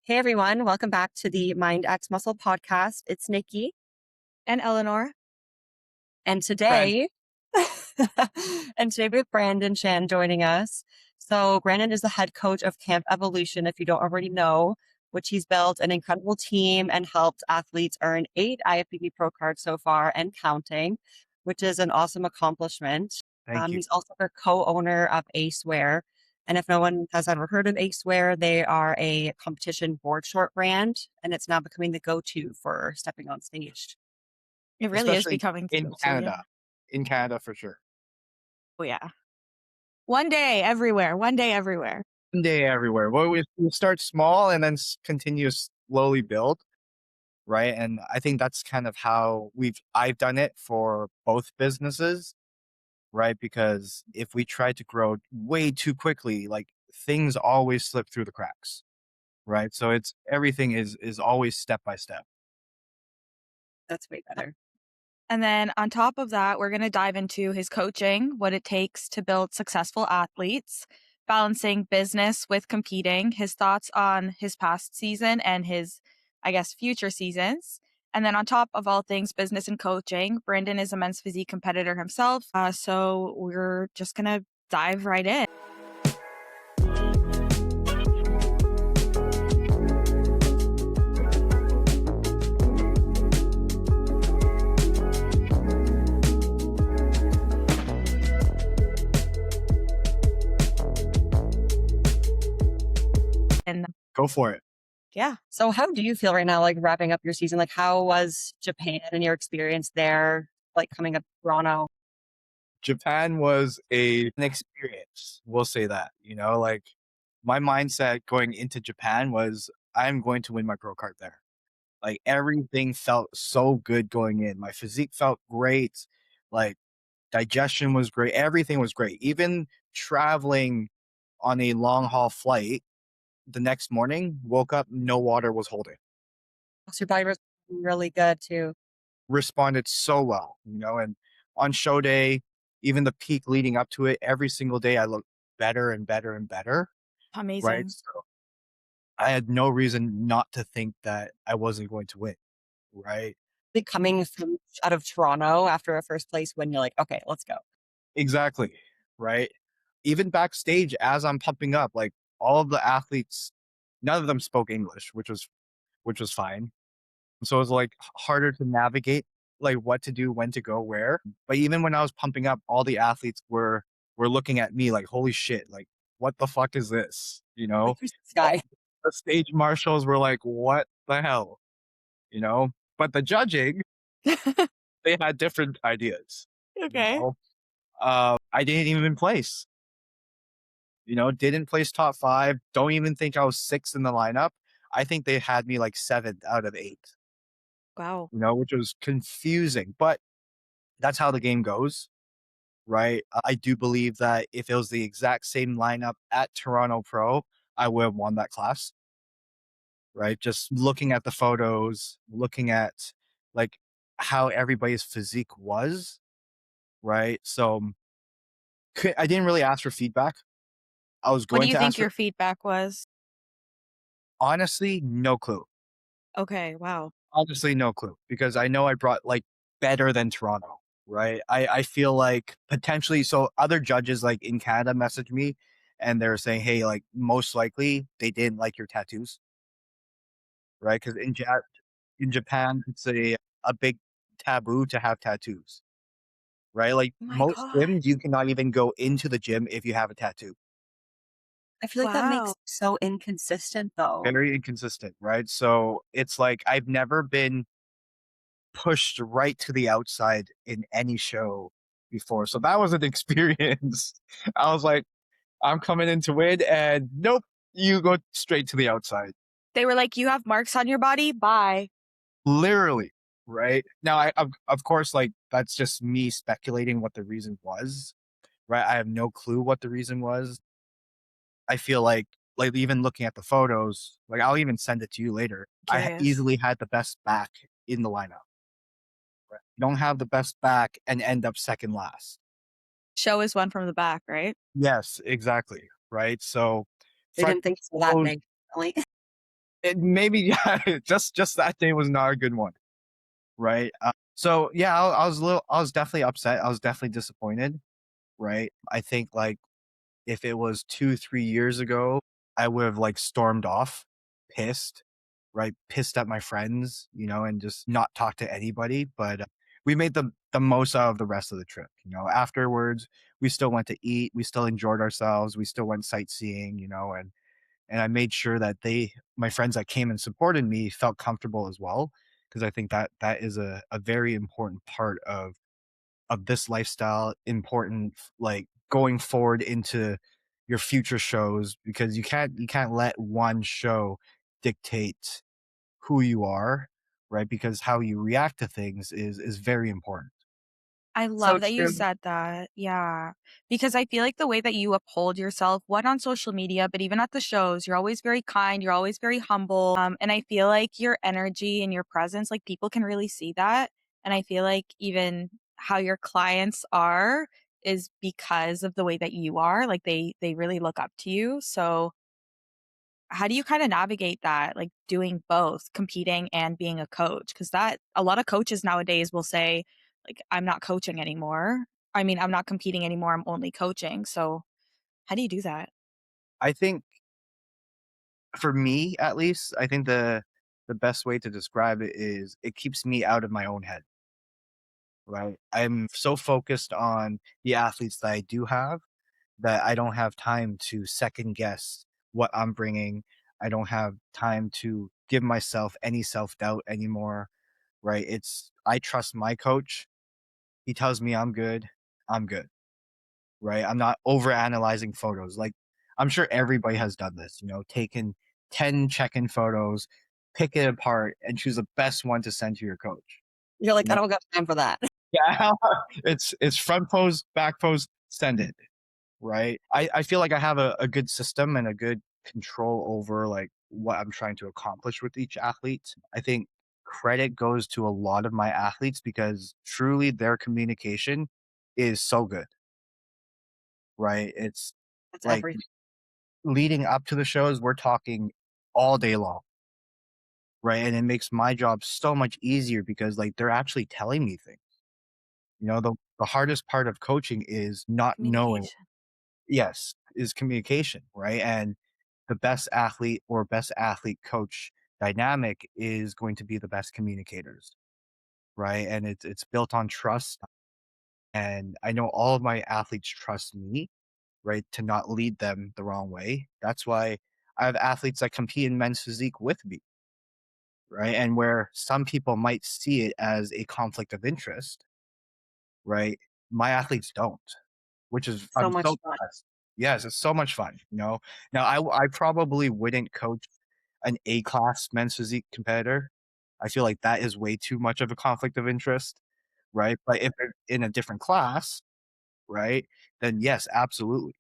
Hey everyone, welcome back to the Mind X Muscle podcast. It's Nikki. And Eleanor. And Brand. today, and today we have Brandon Shan joining us. So Brandon is the head coach of Camp Evolution, if you don't already know, which he's built an incredible team and helped athletes earn 8 IFBB Pro Cards so far and counting, which is an awesome accomplishment. Thank you. He's also the co-owner of Aceware. And if no one has ever heard of Aceware, they are a competition board short brand, and it's now becoming the go-to for stepping on stage. It really is Especially becoming in so, Canada. yeah. In Canada for sure. Oh, yeah. One day everywhere. One day everywhere. One day everywhere. Well, we start small and then continue to slowly build, right? And I think that's kind of how I've done it for both businesses, right? Because if we try to grow way too quickly, like things always slip through the cracks, right? So everything is always step by step. That's way better. And then on top of that, we're going to dive into his coaching, what it takes to build successful athletes, balancing business with competing, his thoughts on his past season and his, future seasons. And then on top of all things business and coaching, Brandon is a men's physique competitor himself. So we're just going to dive right in. Go for it. Yeah. So how do you feel right now, like wrapping up your season? Like how was Japan and your experience there, like coming up to Toronto? Japan was an experience. We'll say that, like my mindset going into Japan was I'm going to win my pro card there. Like everything felt so good going in. My physique felt great. Like digestion was great. Everything was great. Even traveling on a long haul flight, the next morning, woke up, no water was holding. So your body was really good too. Responded so well, and on show day, even the peak leading up to it, every single day I looked better and better and better. Amazing. Right. So I had no reason not to think that I wasn't going to win. Right. Like coming from out of Toronto after a first place win, you're like, okay, let's go. Exactly. Right. Even backstage as I'm pumping up, like all of the athletes, none of them spoke English, which was fine. So it was like harder to navigate, like what to do, when to go, where. But even when I was pumping up, all the athletes were looking at me like, holy shit, like what the fuck is this? Who's this guy? The stage marshals were like, what the hell? But the judging, they had different ideas. Okay. I didn't even place. Didn't place top 5. Don't even think I was 6th in the lineup. I think they had me like 7th out of 8. Wow. Which was confusing, but that's how the game goes, right? I do believe that if it was the exact same lineup at Toronto Pro, I would have won that class, right? Just looking at the photos, looking at like how everybody's physique was, right? So I didn't really ask for feedback. I was What going do you to think ask your feedback was? honestly, no clue. Okay, wow. Honestly, no clue, because I know I brought like better than Toronto, right? I feel like potentially, so other judges like in Canada messaged me and they're saying, hey, like most likely they didn't like your tattoos, right? Because in Japan, it's a big taboo to have tattoos, right? Like Oh my most God. gyms, you cannot even go into the gym if you have a tattoo. I feel like that makes Wow. it so inconsistent though. Very inconsistent, right? So it's like I've never been pushed right to the outside in any show before. So that was an experience. I was like, I'm coming in to win, and nope, you go straight to the outside. They were like, you have marks on your body? Bye. Literally, right? Now, of course, like that's just me speculating what the reason was, right? I have no clue what the reason was. I feel like even looking at the photos, like I'll even send it to you later. I Curious. easily had the best back in the lineup. Right? You don't have the best back and end up second last. Show is one from the back, right? Yes, exactly. Right. So They didn't think so that photos, big. Really. It maybe yeah, just that day was not a good one, right? So yeah, I was definitely upset. I was definitely disappointed, right? I think like if it was 2, 3 years ago, I would have like stormed off, pissed, right? Pissed at my friends, and just not talk to anybody. But we made the most out of the rest of the trip. Afterwards, we still went to eat, we still enjoyed ourselves, we still went sightseeing, and I made sure that my friends that came and supported me felt comfortable as well. Because I think that that is a very important part of this lifestyle, important like going forward into your future shows, because you can't let one show dictate who you are, right? Because how you react to things is very important. I So love that you true. said that. Yeah. Because I feel like the way that you uphold yourself, what on social media, but even at the shows, you're always very kind, you're always very humble. And I feel like your energy and your presence, like people can really see that. And I feel like even how your clients are is because of the way that you are. Like they really look up to you. So how do you kind of navigate that, like doing both, competing and being a coach? Because that a lot of coaches nowadays will say, like, I'm not coaching anymore. I mean, I'm not competing anymore. I'm only coaching. So how do you do that? I think for me at least, I think the best way to describe it is it keeps me out of my own head, right? I'm so focused on the athletes that I do have that I don't have time to second guess what I'm bringing. I don't have time to give myself any self doubt anymore, right? I trust my coach. He tells me I'm good. I'm good, right? I'm not over analyzing photos. Like, I'm sure everybody has done this, taken 10 check in photos, pick it apart, and choose the best one to send to your coach. You're like, You I know? don't got time for that. Yeah, it's front pose, back pose, send it. Right? I feel like I have a good system and a good control over like what I'm trying to accomplish with each athlete. I think credit goes to a lot of my athletes because truly their communication is so good, right? It's That's like everything. leading up to the shows, we're talking all day long, right? And it makes my job so much easier because like they're actually telling me things. The hardest part of coaching is not knowing. Communication. Yes, is communication, right? And the best athlete or best athlete coach dynamic is going to be the best communicators, right? And it's built on trust. And I know all of my athletes trust me, right, to not lead them the wrong way. That's why I have athletes that compete in men's physique with me, right? And where some people might see it as a conflict of interest, right? My athletes don't. Which is So I'm much so fun. blessed. Yes, it's so much fun. Now I probably wouldn't coach an A-class men's physique competitor. I feel like that is way too much of a conflict of interest, right? But if they're in a different class, right, then yes, absolutely,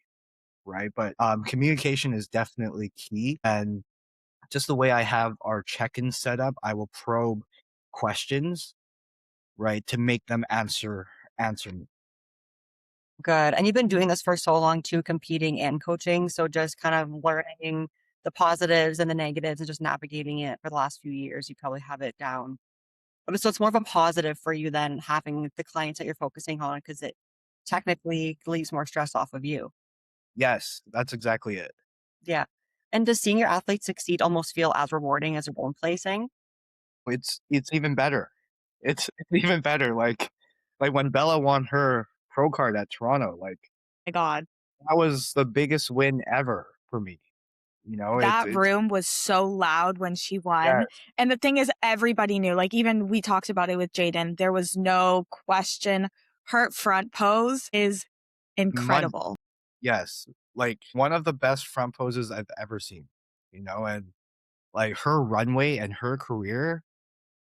right? But, communication is definitely key, and just the way I have our check-in set up, I will probe questions, right, to make them answer me. Good. And you've been doing this for so long too, competing and coaching. So just kind of learning the positives and the negatives and just navigating it for the last few years. You probably have it down. But so it's more of a positive for you than having the clients that you're focusing on because it technically leaves more stress off of you. Yes, that's exactly it. Yeah. And does seeing your athletes succeed almost feel as rewarding as your own placing? It's even better. It's even better, like, when Bella won her pro card at Toronto, like, My God. that was the biggest win ever for me, That it's room was so loud when she won. yes, And the thing is, everybody knew, like, even we talked about it with Jaden, there was no question. Her front pose is money, incredible. yes, like, one of the best front poses I've ever seen, and, like, her runway and her career,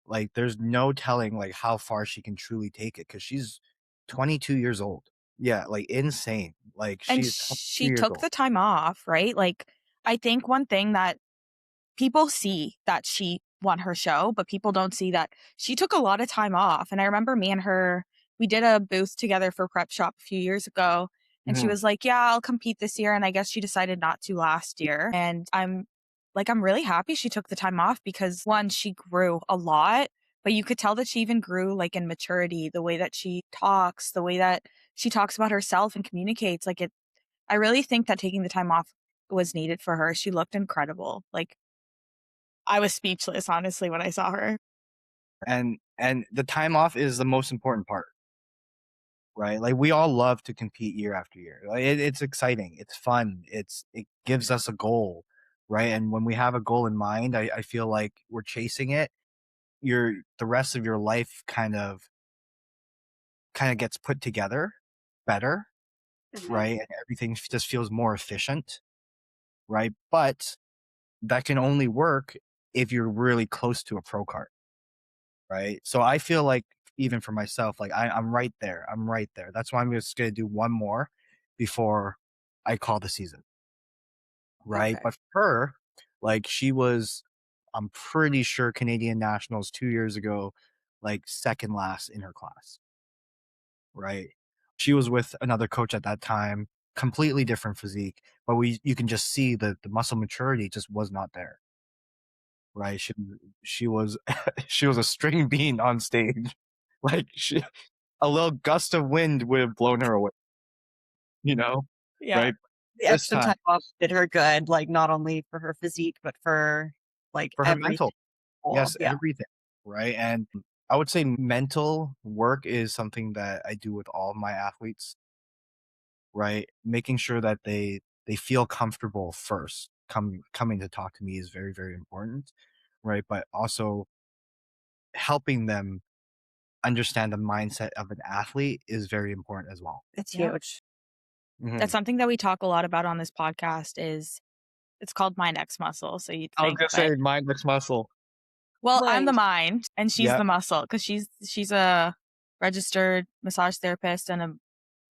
like, there's no telling, like, how far she can truly take it because she's 22 years old. Yeah, like, insane, like, And she's 22 she years took old. the time off, right? Like, I think one thing that people see that she won her show, but people don't see that she took a lot of time off. And I remember me and her, we did a booth together for Prep Shop a few years ago. And she Mhm. was like, yeah, I'll compete this year. And I guess she decided not to last year. And I'm like, I'm really happy she took the time off because one, she grew a lot, but you could tell that she even grew like in maturity, the way that she talks, the way that she talks about herself and communicates. Like I really think that taking the time off was needed for her. She looked incredible. Like I was speechless, honestly, when I saw her. And the time off is the most important part, right? Like we all love to compete year after year. Like it's exciting, it's fun, it gives us a goal, right? And when we have a goal in mind, I feel like we're chasing it. The rest of your life kind of gets put together better, Mhm. right? And everything just feels more efficient, right? But that can only work if you're really close to a pro card, right? So I feel like even for myself, like I'm right there. I'm right there. That's why I'm just gonna do one more before I call the season, right? Okay. But for her, like she was, I'm pretty sure Canadian nationals 2 years ago, like second last in her class, right? She was with another coach at that time, completely different physique, but you can just see the muscle maturity just was not there, right? She was she was a string bean on stage. Like a little gust of wind would have blown her away, you know? Yeah. Right? The This extra time time off did her good, like, not only for her physique, but for, like, for her everything mental. whole. Yes, Yeah. everything. Right. And I would say mental work is something that I do with all of my athletes, right? Making sure that they feel comfortable first. Coming to talk to me is very, very important. Right. But also helping them understand the mindset of an athlete is very important as well. It's Yeah. huge. That's Mhm. something that we talk a lot about on this podcast is it's called mind X muscle. So you'd I was think, gonna but say mind next muscle. well, I'm the Right. mind and she's Yeah. the muscle because she's a registered massage therapist and a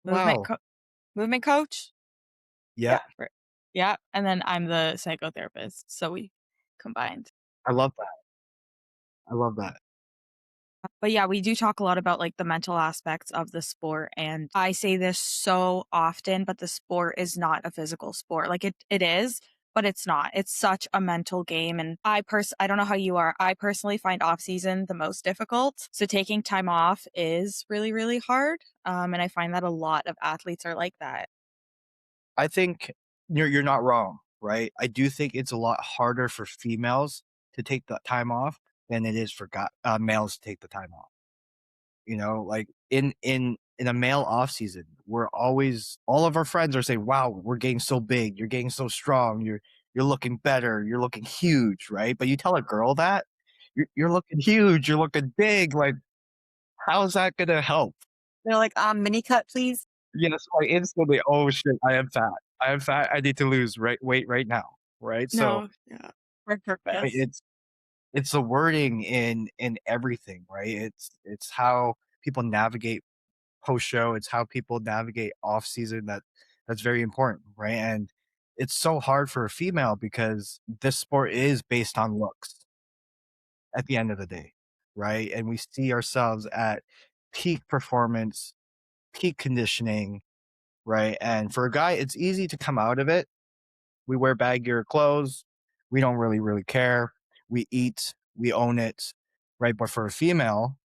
movement Wow. movement coach. Yeah. Yeah. Right. Yeah, and then I'm the psychotherapist, so we combined. I love that. I love that. But yeah, we do talk a lot about like the mental aspects of the sport. And I say this so often, but the sport is not a physical sport. Like it is, but it's not. It's such a mental game. And I don't know how you are. I personally find off season the most difficult. So taking time off is really, really hard. And I find that a lot of athletes are like that. I think you're not wrong, right? I do think it's a lot harder for females to take the time off than it is for males to take the time off. You know, like in a male off season, we're always all of our friends are saying, "Wow, we're getting so big, you're getting so strong, you're looking better, you're looking huge," right? But you tell a girl that you're looking huge, you're looking big, like how is that gonna help? They're like, mini cut, please." You know, so I instantly, oh shit, I am fat. I am fat. I need to lose weight right now, right? So No, yeah. For right, purpose. it's the wording in everything, right? It's how people navigate post show. It's how people navigate off season. That's very important, right? And it's so hard for a female because this sport is based on looks at the end of the day, right? And we see ourselves at peak performance, peak conditioning, right? And for a guy, it's easy to come out of it. We wear baggier clothes. We don't really care. We eat. We own it, right? But for a female,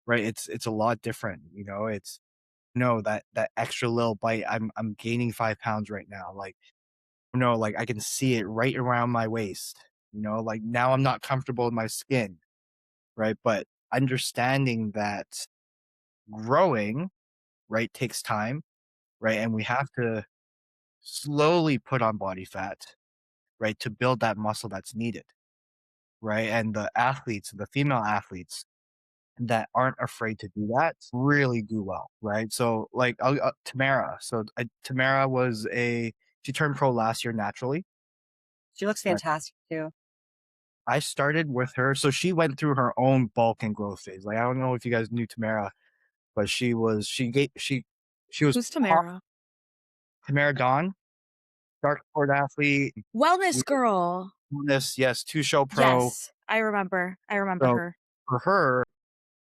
right, it's a lot different. You know, it's no that extra little bite. I'm gaining 5 pounds right now. Like no, like I can see it right around my waist. You know, like now I'm not comfortable with my skin, right? But understanding that growing, right, takes time, right, and we have to slowly put on body fat, right, to build that muscle that's needed, right? And the female athletes that aren't afraid to do that really do well, right? So, like Tamara, Tamara she turned pro last year naturally. She looks Right. fantastic too. I started with her, so she went through her own bulk and growth phase. Like I don't know if you guys knew Tamara, but she was Who's top Tamara? Tamara Dawn, dark sport athlete. Wellness We girl. this, yes, two show pro. Yes, I remember. I remember So her. for her,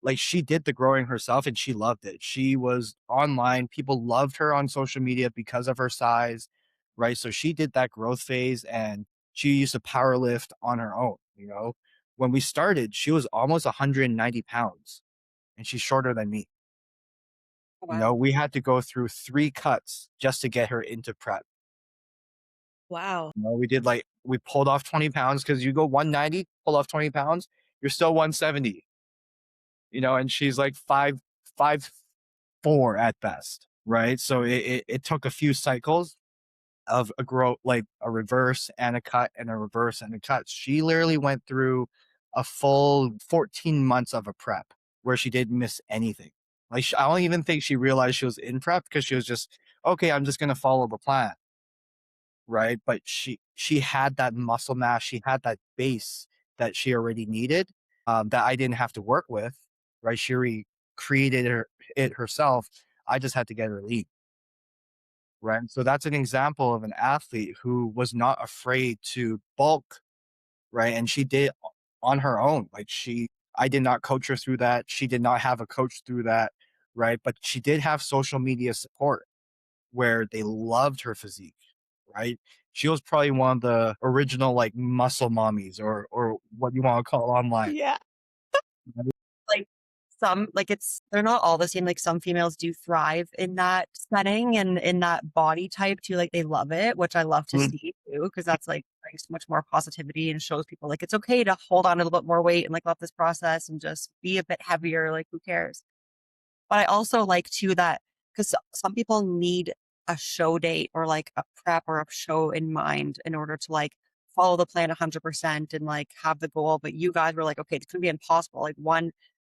like she did the growing herself and she loved it. She was online. People loved her on social media because of her size, right? So she did that growth phase and She used to power lift on her own, you know? When we started, she was almost 190 pounds and she's shorter than me. You know, Wow. we had to go through 3 cuts just to get her into prep. Wow. You know, we pulled off 20 pounds because you go 190, pull off 20 pounds, you're still 170, you know, and she's like 5'4" at best, right? So it took a few cycles of a grow, like a reverse and a cut and a reverse and a cut. She literally went through a full 14 months of a prep where she didn't miss anything. Like I don't even think she realized she was in prep because she was just, okay, I'm just gonna follow the plan, right? But she had that muscle mass, she had that base that she already needed, that I didn't have to work with, right? She already created it herself. I just had to get her lead. Right. So that's an example of an athlete who was not afraid to bulk, right? And she did on her own. I did not coach her through that. She did not have a coach through that, right? But she did have social media support where they loved her physique, right? She was probably one of the original like muscle mommies or what you want to call online. Yeah. Right? Like they're not all the same. Like some females do thrive in that setting and in that body type too. Like they love it, which I love to Mm, see too, because that's like brings so much more positivity and shows people like it's okay to hold on a little bit more weight and like love this process and just be a bit heavier. Like who cares? But I also like too that because some people need a show date or like a prep or a show in mind in order to like follow the plan 100% and like have the goal. But you guys were like, okay, it's gonna be impossible. Like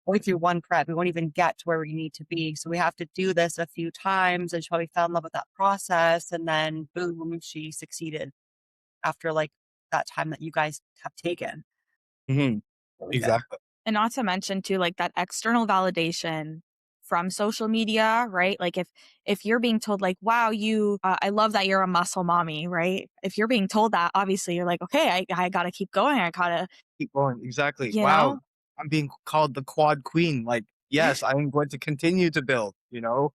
going through one prep, we won't even get to where we need to be. So we have to do this a few times. And she probably fell in love with that process. And then boom, she succeeded after like that time that you guys have taken. mhm, Really good. exactly. And not to mention too, like that external validation from social media, right? Like if you're being told like, wow, I love that you're a muscle mommy, right? If you're being told that, obviously you're like, okay, I gotta keep going. I gotta, Keep going. Exactly. you Wow. know? I'm being called the quad queen. Like, yes, I'm going to continue to build, you know?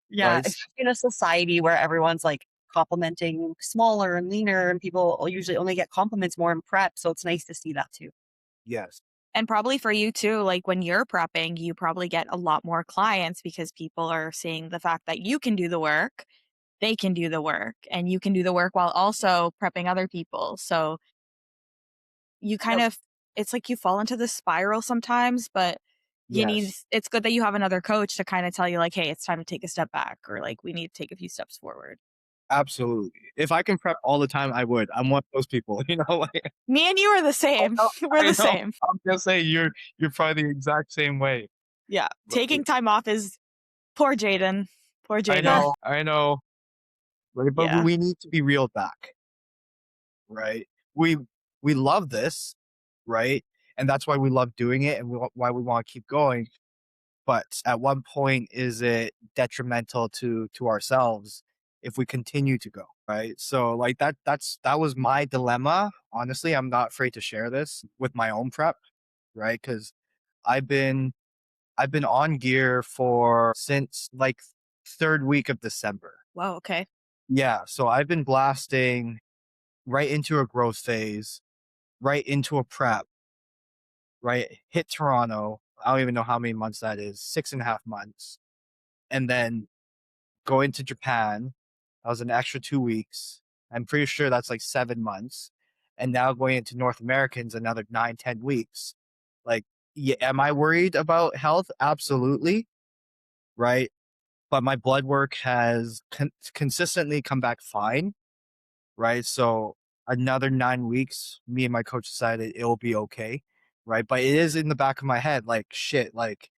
Yeah, Right? especially in a society where everyone's like complimenting smaller and leaner, and people will usually only get compliments more in prep. So it's nice to see that too. Yes. And probably for you too, like when you're prepping, you probably get a lot more clients because people are seeing the fact that you can do the work, they can do the work, and you can do the work while also prepping other people. So you kind Yep. of, it's like you fall into the spiral sometimes, but Yes. it's good that you have another coach to kind of tell you like, hey, it's time to take a step back, or like we need to take a few steps forward. Absolutely. If I can prep all the time, I would. I'm one of those people, you know, like Me and you are the I same. know, We're I the know. same. I'm just saying you're probably the exact same way. Yeah. Right? Taking time off is poor Jaden. Poor I Jaden. know, I know. Right. But Yeah. we need to be reeled back, right? We love this, right? And that's why we love doing it and why we want to keep going. But at one point, is it detrimental to ourselves if we continue to go, right? So like that was my dilemma. Honestly, I'm not afraid to share this with my own prep, right? Because I've been I've been on gear for since like 3rd week of December. Wow. Okay. Yeah, so I've been blasting right into a growth phase, right into a prep, right? Hit Toronto. I don't even know how many months that is, 6.5 months. And then going to Japan. That was an extra 2 weeks. I'm pretty sure that's like 7 months. And now going into North Americans another 9, 10 weeks. Like, yeah, am I worried about health? Absolutely. Right. But my blood work has consistently come back fine. Right. So another 9 weeks, me and my coach decided it'll be okay. Right. But it is in the back of my head, like, shit, like,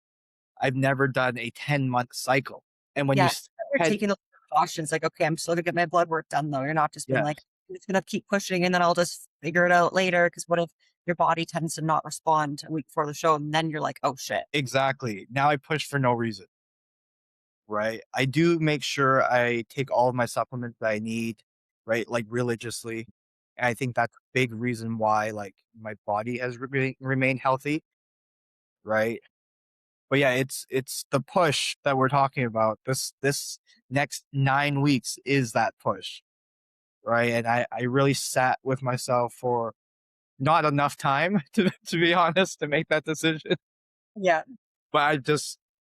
I've never done a 10-month cycle. And when you Yeah, you're head, taking those precautions. Like, okay, I'm still gonna get my blood work done though. You're not just being like, yes. I'm just gonna keep pushing and then I'll just figure it out later. Because what if your body tends to not respond a week before the show, and then you're like, oh shit. Exactly. Now I push for no reason, right? I do make sure I take all of my supplements that I need, right? Like religiously. And I think that's a big reason why like my body has remained healthy, right? But yeah, it's the push that we're talking about. This next 9 weeks is that push. right? And I really sat with myself for not enough time to be honest to make that decision. Yeah. But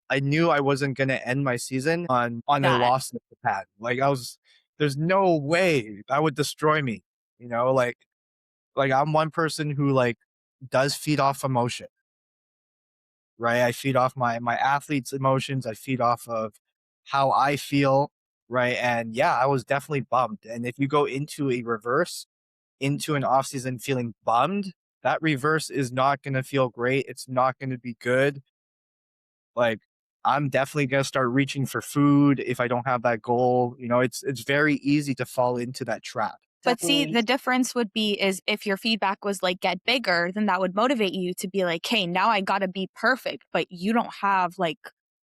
I knew I wasn't gonna end my season on a That. loss in Japan. Like there's no way that would destroy me. You know, like I'm one person who like does feed off emotion, right? I feed off my athletes' emotions. I feed off of how I feel, right? And yeah, I was definitely bummed. And if you go into a reverse, into an off season feeling bummed, that reverse is not gonna feel great. It's not gonna be good. Like I'm definitely gonna start reaching for food if I don't have that goal. You know, it's very easy to fall into that trap. But see, Definitely. the difference would be is if your feedback was like get bigger, then that would motivate you to be like, hey, now I gotta be perfect. But you don't have a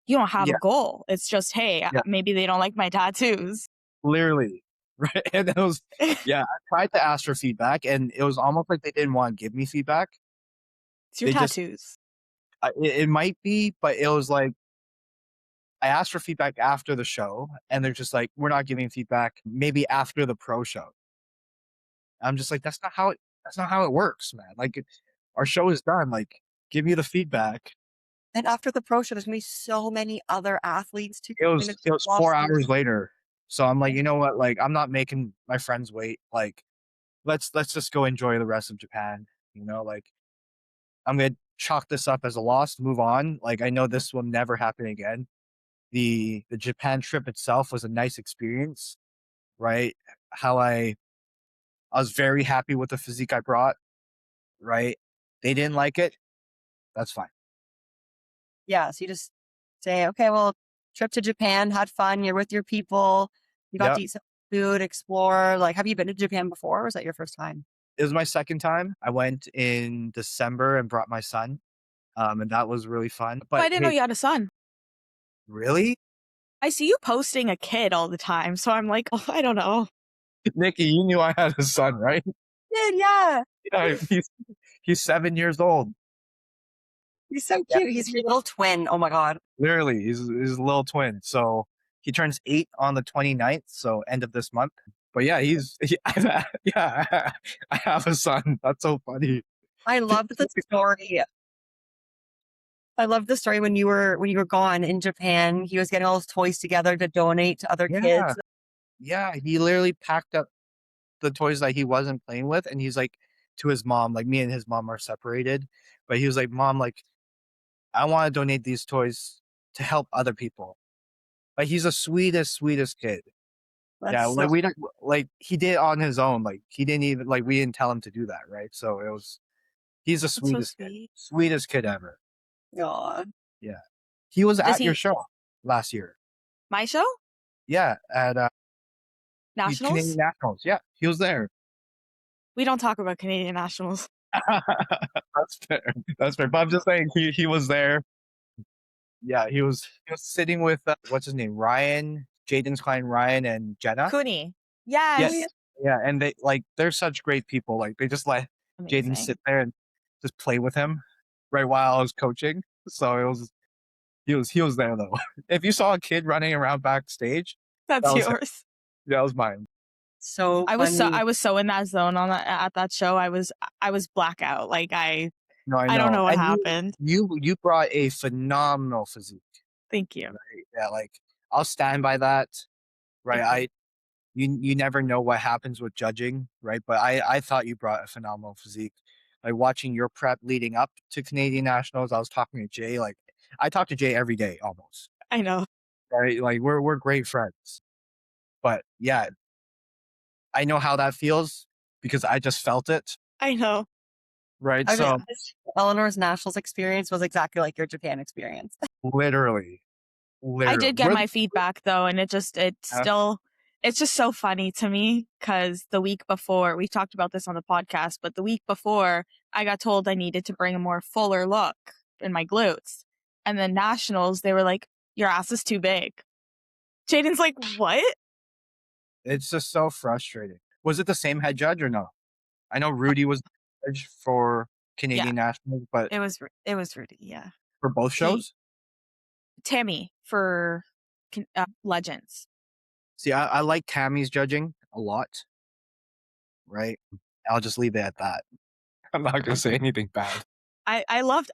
Yeah, goal. It's just, hey, yeah, maybe they don't like my tattoos. clearly. Right. And it was It's yeah, I tried to ask for feedback and it was almost like they didn't want to give me feedback. your They just tattoos. it might be, but it was like I asked for feedback after the show and they're just like, we're not giving feedback, maybe after the pro show. I'm just like, that's not how it works, man. Like our show is done. Like, give me the feedback. And after the pro show, there's gonna be so many other athletes to join the It was off 4 hours season. later. So I'm like, you know what? Like, I'm not making my friends wait. Like, let's just go enjoy the rest of Japan. You know, like I'm gonna chalk this up as a loss, move on. Like I know this will never happen again. The Japan trip itself was a nice experience, right? How I was very happy with the physique I brought, right? They didn't like it. That's fine. Yeah, so you just say, okay, well, trip to Japan, had fun, you're with your people, you got Yeah. to eat some food, explore. Like, have you been to Japan before, or was that your first time? It was my second time. I went in December and brought my son. And that was really fun. Oh, I But didn't know hey, you had a son. really? I see you posting a kid all the time. So I'm like, oh, I don't know. Nikki, you knew I had a son, right? Did yeah. Yeah, he's 7 years old. He's so Yeah, cute. He's your little twin. Oh my god. literally, he's a little twin. So he turns 8 on the 29th, so end of this month. But yeah, yeah, I have a son. That's so funny. I loved the story. I loved the story when you were gone in Japan. He was getting all his toys together to donate to other Yeah, kids. yeah. He literally packed up the toys that he wasn't playing with, and he's like to his mom, like me and his mom are separated, but he was like, "Mom, like I want to donate these toys to help other people." Like he's the sweetest kid. That's Yeah, so like we don't like he did it on his own. Like he didn't even like we didn't tell him to do that, right? So he's the That's so sweetest kid. sweet. Sweetest kid ever. aw. Yeah. He was Does at your he, show last year. my show? Yeah, at the Canadian Nationals? Nationals. Yeah, he was there. We don't talk about Canadian nationals. That's fair. That's fair. But I'm just saying he was there. Yeah, he was sitting with what's his name? Ryan, Jaden's client Ryan and Jenna. Cooney. Yeah. Oh, yeah. Yes. Yeah, and they're such great people. Like they just let Jaden Amazing. sit there and just play with him right while I was coaching. So he was there though. If you saw a kid running around backstage, that That's was him. yours. That was mine. So funny. I was so in that zone on that at that show. I was blackout. Like No, I I don't know. know what And happened. you brought a phenomenal physique. Thank you. Right? Yeah, like I'll stand by that. Right. Thank you. You never know what happens with judging, right? But I thought you brought a phenomenal physique. Like watching your prep leading up to Canadian Nationals, I was talking to Jay. Like I talk to Jay every day almost. I know. Right? Like we're great friends. But yeah, I know how that feels because I just felt it. I know. Right. I mean, So Eleanor's nationals experience was exactly like your Japan experience. literally, I literally. did get my feedback though, and it's just so funny to me because the week before we talked about this on the podcast, but the week before I got told I needed to bring a more fuller look in my glutes. And then nationals, they were like, your ass is too big. Jaden's like, what? It's just so frustrating. Was it the same head judge or no? I know Rudy was the judge for Yeah, Canadian Nationals, but it was Rudy. Yeah. for both He, shows? Tammy for Legends. See, I like Tammy's judging a lot. right? I'll just leave it at that. I'm not gonna say anything bad. I loved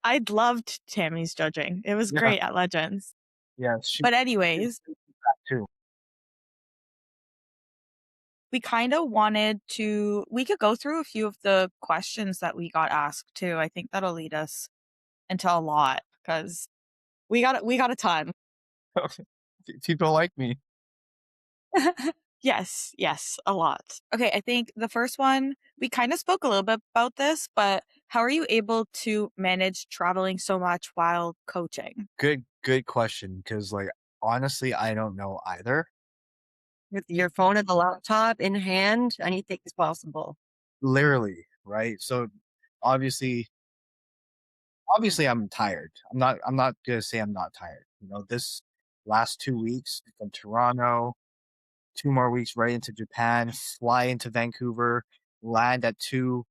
Tammy's judging. It was Yeah, great at Legends. yeah, But she's anyways, that too. we kind of we could go through a few of the questions that we got asked too. I think that'll lead us into a lot because we got a ton. People like me. Yes, yes, a lot. Okay, I think the first one, we kind of spoke a little bit about this, but how are you able to manage traveling so much while coaching? Good question. Because like honestly, I don't know either. With your phone and the laptop in hand, anything is possible. Literally, right? So obviously, obviously I'm tired. I'm not gonna say I'm not tired. This last 2 weeks from Toronto, 2 more weeks right into Japan, fly into Vancouver, land at 2,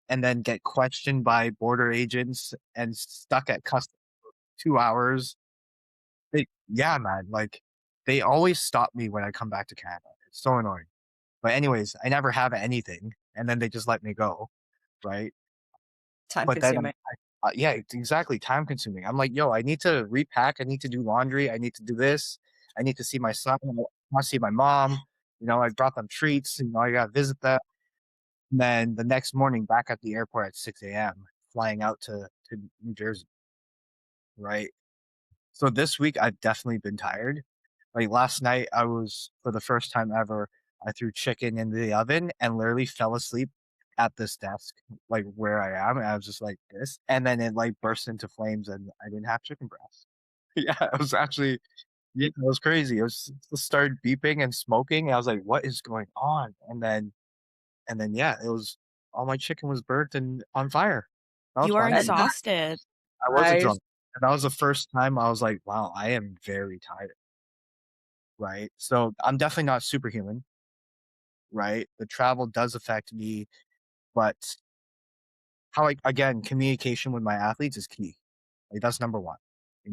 and then get questioned by border agents and stuck at customs 2 hours. Yeah, man, like they always stop me when I come back to Canada. It's so annoying. But anyways, I never have anything, and then they just let me go, right? Time But then consuming. yeah, it's exactly time consuming. I'm like, yo, I need to repack. I need to do laundry. I need to do this. I need to see my son. I want to see my mom. I brought them treats. I got to visit them. And then the next morning, back at the airport at 6 a.m., flying out to New Jersey, right? So this week, I've definitely been tired. Like last night, for the first time ever, I threw chicken in the oven and literally fell asleep at this desk, like where I am. And I was just like this. And then it like burst into flames and I didn't have chicken breast. Yeah, it was actually, yeah, it was crazy. It started beeping and smoking. And I was like, what is going on? And then, yeah, all my chicken was burnt and on fire. That was You are fun. And that, exhausted. I was a guys, drunk. And that was the first time I was like, wow, I am very tired. Right. So I'm definitely not superhuman. Right. The travel does affect me, but again, communication with my athletes is key. Like that's number one.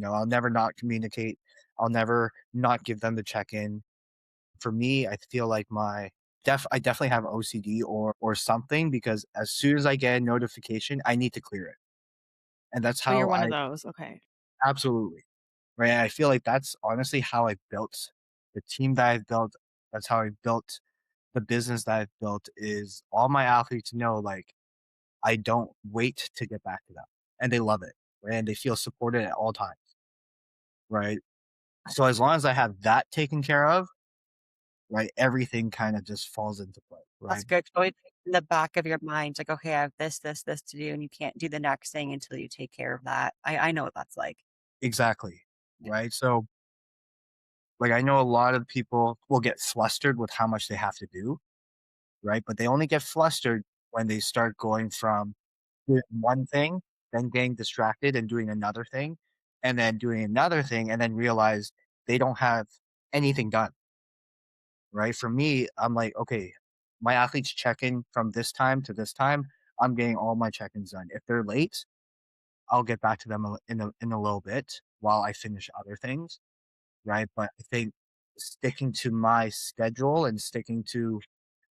I'll never not communicate. I'll never not give them the check in. For me, I feel like I definitely have OCD or something because as soon as I get a notification, I need to clear it. And that's So you're how one of I those. Okay. absolutely right. I feel like that's honestly how I built the team that I've built. That's how I built the business that I've built is all my athletes know like I don't wait to get back to them. And they love it. Right? And they feel supported at all times. Right. So as long as I have that taken care of, right, everything kind of just falls into play. that's Right. good. Always in the back of your mind, like, okay, I have this to do, and you can't do the next thing until you take care of that. I know what that's like. Exactly. Right. So like I know a lot of people will get flustered with how much they have to do. Right. But they only get flustered when they start going from doing one thing, then getting distracted and doing another thing, and then doing another thing, and then realize they don't have anything done, right? For me, I'm like, okay, my athletes check in from this time to this time. I'm getting all my check ins done. If they're late, I'll get back to them in a little bit while I finish other things, right? But I think sticking to my schedule and sticking to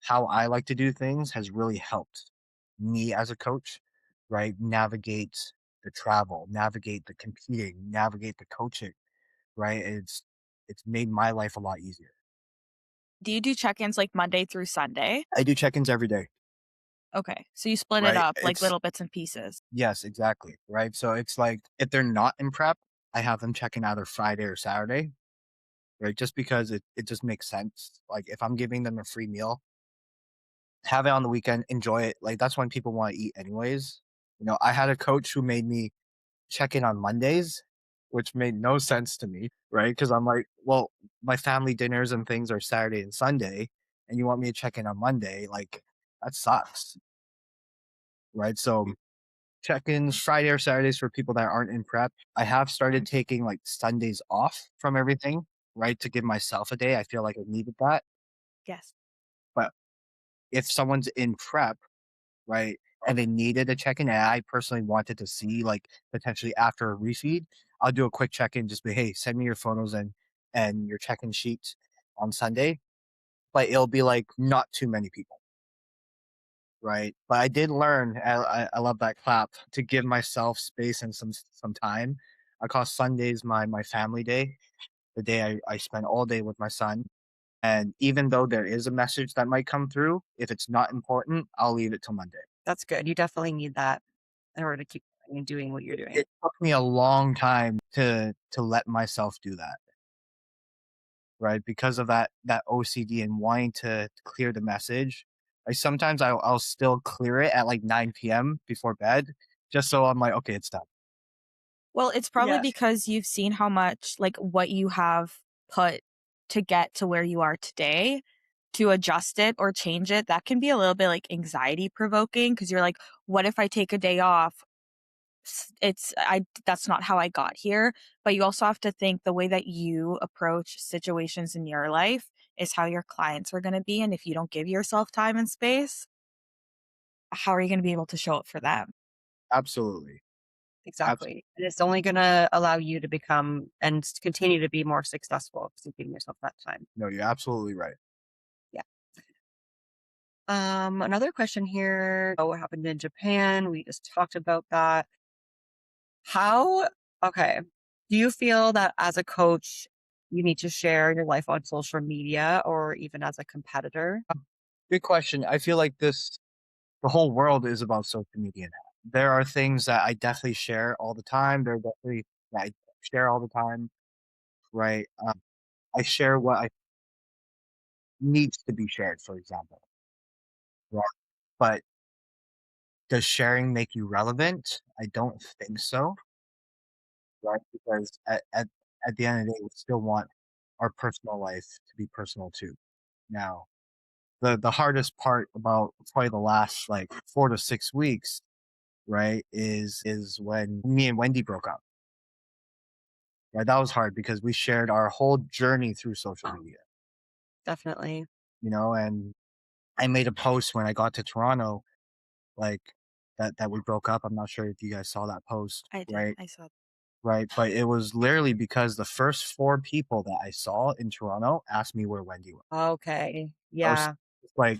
how I like to do things has really helped me as a coach, right? Navigate the travel, navigate the competing, navigate the coaching, right? It's made my life a lot easier. Do you do check-ins like Monday through Sunday? I do check-ins every day, Okay. So you split it right? up like It's little bits and pieces. yes, exactly, right? So it's like if they're not in prep, I have them check in either Friday or Saturday, right? Just because it just makes sense. Like if I'm giving them a free meal, have it on the weekend, enjoy it. Like that's when people want to eat anyways. I had a coach who made me check in on Mondays, which made no sense to me, right? Because I'm like, well, my family dinners and things are Saturday and Sunday, and you want me to check in on Monday? Like that sucks, right? So check-ins Friday or Saturdays for people that aren't in prep. I have started taking like Sundays off from everything, right? To give myself a day. I feel like I needed that. Yes. But if someone's in prep, right? And they needed a check-in, and I personally wanted to see, like, potentially after a refeed, I'll do a quick check-in, just be, "Hey, send me your photos and your check-in sheet on Sunday," but it'll be, like, not too many people, right? But I did learn. I love that clap to give myself space and some time. I call Sundays my family day, the day I spend all day with my son. And even though there is a message that might come through, if it's not important, I'll leave it till Monday. That's good. You definitely need that in order to keep going and doing what you're doing. It took me a long time to let myself do that, right? Because of that OCD and wanting to clear the message. Like sometimes I'll still clear it at like 9 p.m. before bed, just so I'm like, okay, it's done. Well, it's probably Yeah, because you've seen how much, like, what you have put to get to where you are today. To adjust it or change it, that can be a little bit, like, anxiety provoking because 'cause you're like, "What if I take a day off? It's I that's not how I got here." But you also have to think the way that you approach situations in your life is how your clients are gonna be, and if you don't give yourself time and space, how are you gonna be able to show up for them? Absolutely. Absolutely. exactly. And it's only gonna allow you to become and continue to be more successful because you're giving yourself that time. No, you're absolutely right. Yeah. Another question here. Oh, what happened in Japan? We just talked about that. How okay. Do you feel that as a coach, you need to share your life on social media or even as a competitor? Good question. I feel like the whole world is about social media now. There are things that I definitely share all the time. There are definitely that I share all the time, right? I share what I needs to be shared, for example. Right. But does sharing make you relevant? I don't think so, right? Because at the end of the day, we still want our personal life to be personal too. Now, the hardest part about probably the last like 4 to 6 weeks, right, is when me and Wendy broke up. Right, that was hard because we shared our whole journey through social media, Definitely. and I made a post when I got to Toronto, like that we broke up. I'm not sure if you guys saw that post, I did. right? I saw. Right, but it was literally because the first 4 people that I saw in Toronto asked me where Wendy was. Okay. I was Yeah. like,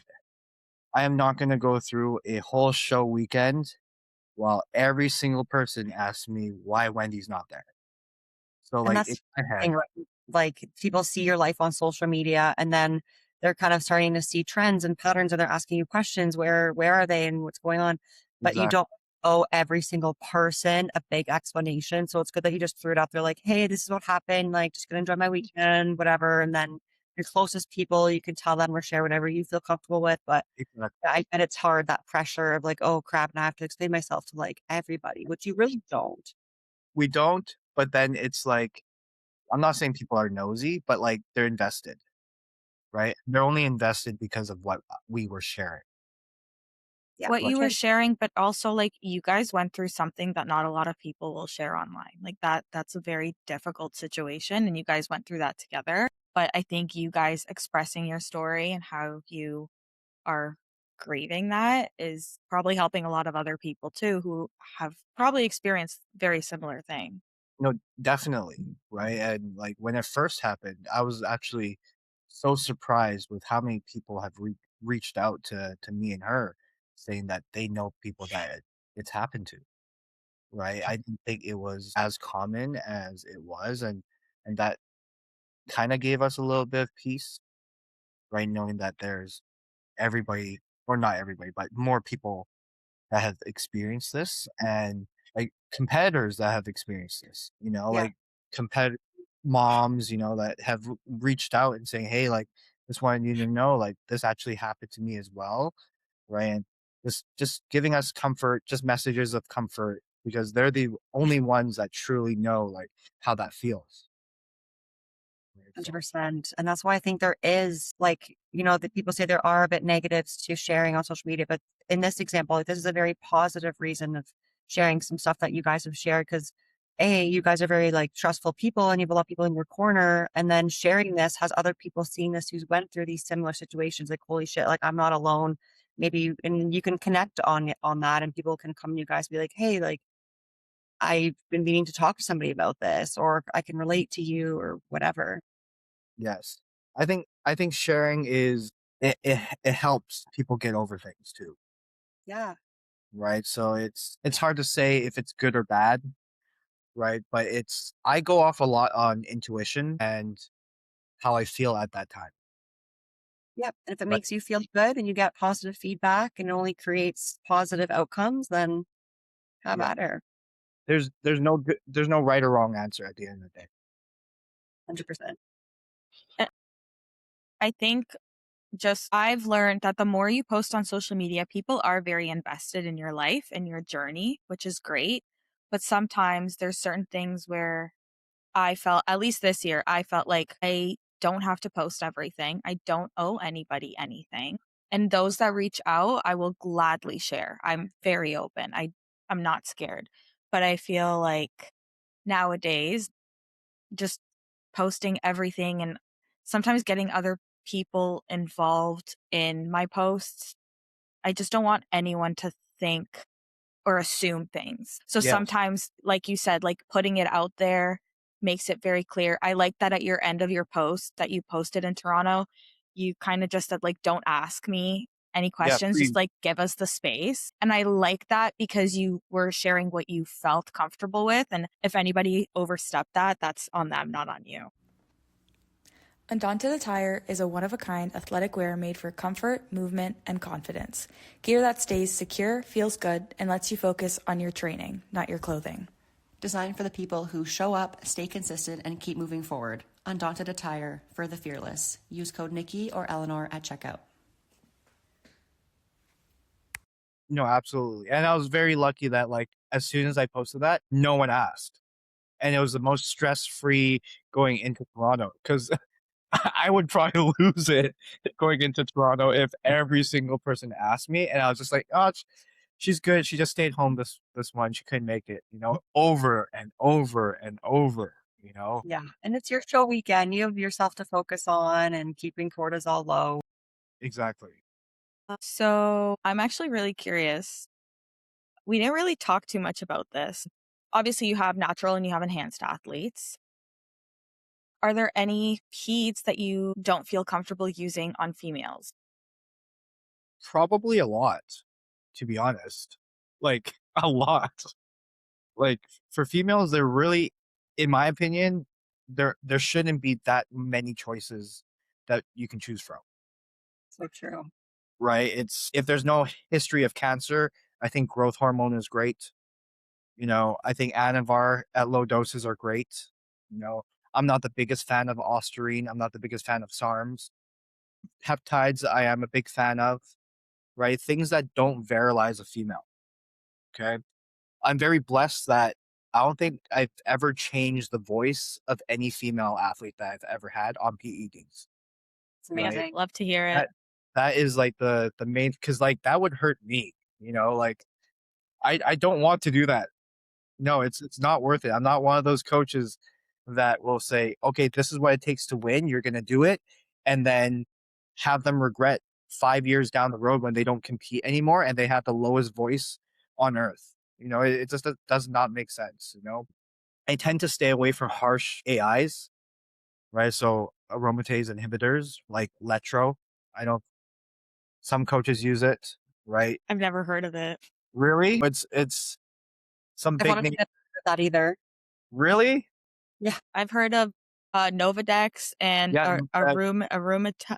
I am not gonna go through a whole show weekend while every single person asks me why Wendy's not there. So, And like, that's in my the head thing, right? Like, people see your life on social media, and then they're kind of starting to see trends and patterns, and they're asking you questions, where are they and what's going on? But you exactly, don't owe every single person a big explanation, so it's good that you just threw it out there like, "Hey, this is what happened, like, just gonna enjoy my weekend, whatever," and then your closest people, you can tell them or share whatever you feel comfortable with, but exactly. I bet it's hard, that pressure of like, "Oh, crap, now I have to explain myself to, like, everybody," which you really don't. We don't, but then it's like I'm not saying people are nosy, but, like, they're invested, right? They're only invested because of what, we were sharing, Yeah, What you which were I sharing, but also, like, you guys went through something that not a lot of people will share online. Like, that's a very difficult situation, and you guys went through that together. But I think you guys expressing your story and how you are grieving that is probably helping a lot of other people too who have probably experienced very similar thing. No, definitely, right? And, like, when it first happened, I was actually so surprised with how many people have reached out to me and her saying that they know people that it's happened to, right? I didn't think it was as common as it was, and that kinda gave us a little bit of peace, right? Knowing that there's everybody or not everybody, but more people that have experienced this and, like, competitors that have experienced this, yeah. like, competitor moms, that have reached out and saying, "Hey, like, just wanted you to know, like, this actually happened to me as well," right? And just giving us comfort, just messages of comfort because they're the only ones that truly know, like, how that feels, right? So 100%. And that's why I think there is like, that people say there are a bit negatives to sharing on social media. But in this example, like, this is a very positive reason of sharing some stuff that you guys have shared because you guys are very like trustful people and you have a lot of people in your corner. And then sharing this has other people seeing this who's went through these similar situations. Like, holy shit, like I'm not alone. And you can connect on that and people can come to you guys and be like, hey, like I've been meaning to talk to somebody about this, or I can relate to you or whatever. yes. I think sharing is it helps people get over things too. Yeah. right? So it's hard to say if it's good or bad, right? But I go off a lot on intuition and how I feel at that time, Yep. And if it right? makes you feel good and you get positive feedback and it only creates positive outcomes, then have Yeah. at her. There's no right or wrong answer at the end of the day. 100%. And I think just I've learned that the more you post on social media, people are very invested in your life and your journey, which is great. But sometimes there's certain things where I felt, at least this year, I felt like I don't have to post everything. I don't owe anybody anything. And those that reach out, I will gladly share. I'm very open. I'm not scared. But I feel like nowadays, just posting everything and sometimes getting other people involved in my posts, I just don't want anyone to think or assume things. So Yes. sometimes, like you said, like putting it out there makes it very clear. I like that at your end of your post that you posted in Toronto, you kind of just said, like, don't ask me any Yeah, questions, just like give us the space. And I like that because you were sharing what you felt comfortable with. And if anybody overstepped that, that's on them, not on you. Undaunted Attire is a one-of-a-kind athletic wear made for comfort, movement, and confidence. Gear that stays secure, feels good, and lets you focus on your training, not your clothing. Designed for the people who show up, stay consistent, and keep moving forward. Undaunted Attire for the fearless. Use code Nikki or Eleanor at checkout. no, absolutely. And I was very lucky that like as soon as I posted that, no one asked. And it was the most stress-free going into Toronto because I would probably lose it going into Toronto if every single person asked me. And I was just like, oh, she's good. She just stayed home this one. She couldn't make it, over and over and over, Yeah. And it's your show weekend. You have yourself to focus on and keeping cortisol low. Exactly. So I'm actually really curious. We didn't really talk too much about this. Obviously, you have natural and you have enhanced athletes. Are there any peds that you don't feel comfortable using on females? Probably a lot, to be honest. Like a lot. Like for females, they're really, in my opinion, there shouldn't be that many choices that you can choose from. So true. Right? It's if there's no history of cancer, I think growth hormone is great. I think Anavar at low doses are great. You know, I'm not the biggest fan of Ostarine. I'm not the biggest fan of SARMs. Peptides, I am a big fan of, right? Things that don't virilize a female. Okay. I'm very blessed that I don't think I've ever changed the voice of any female athlete that I've ever had on PEDs. It's Right. amazing. Love to hear it. That is like the main because like that would hurt me, like I don't want to do that. No, it's not worth it. I'm not one of those coaches that will say, okay, this is what it takes to win. You're gonna do it, and then have them regret 5 years down the road when they don't compete anymore and they have the lowest voice on earth. It just does not make sense. I tend to stay away from harsh AIs, right? So aromatase inhibitors like Letro. I don't some coaches use it, right? I've never heard of it. Really? It's some I've big honestly name. never heard of that either. Really? Yeah. I've heard of Novadex and Yeah, Arimidex.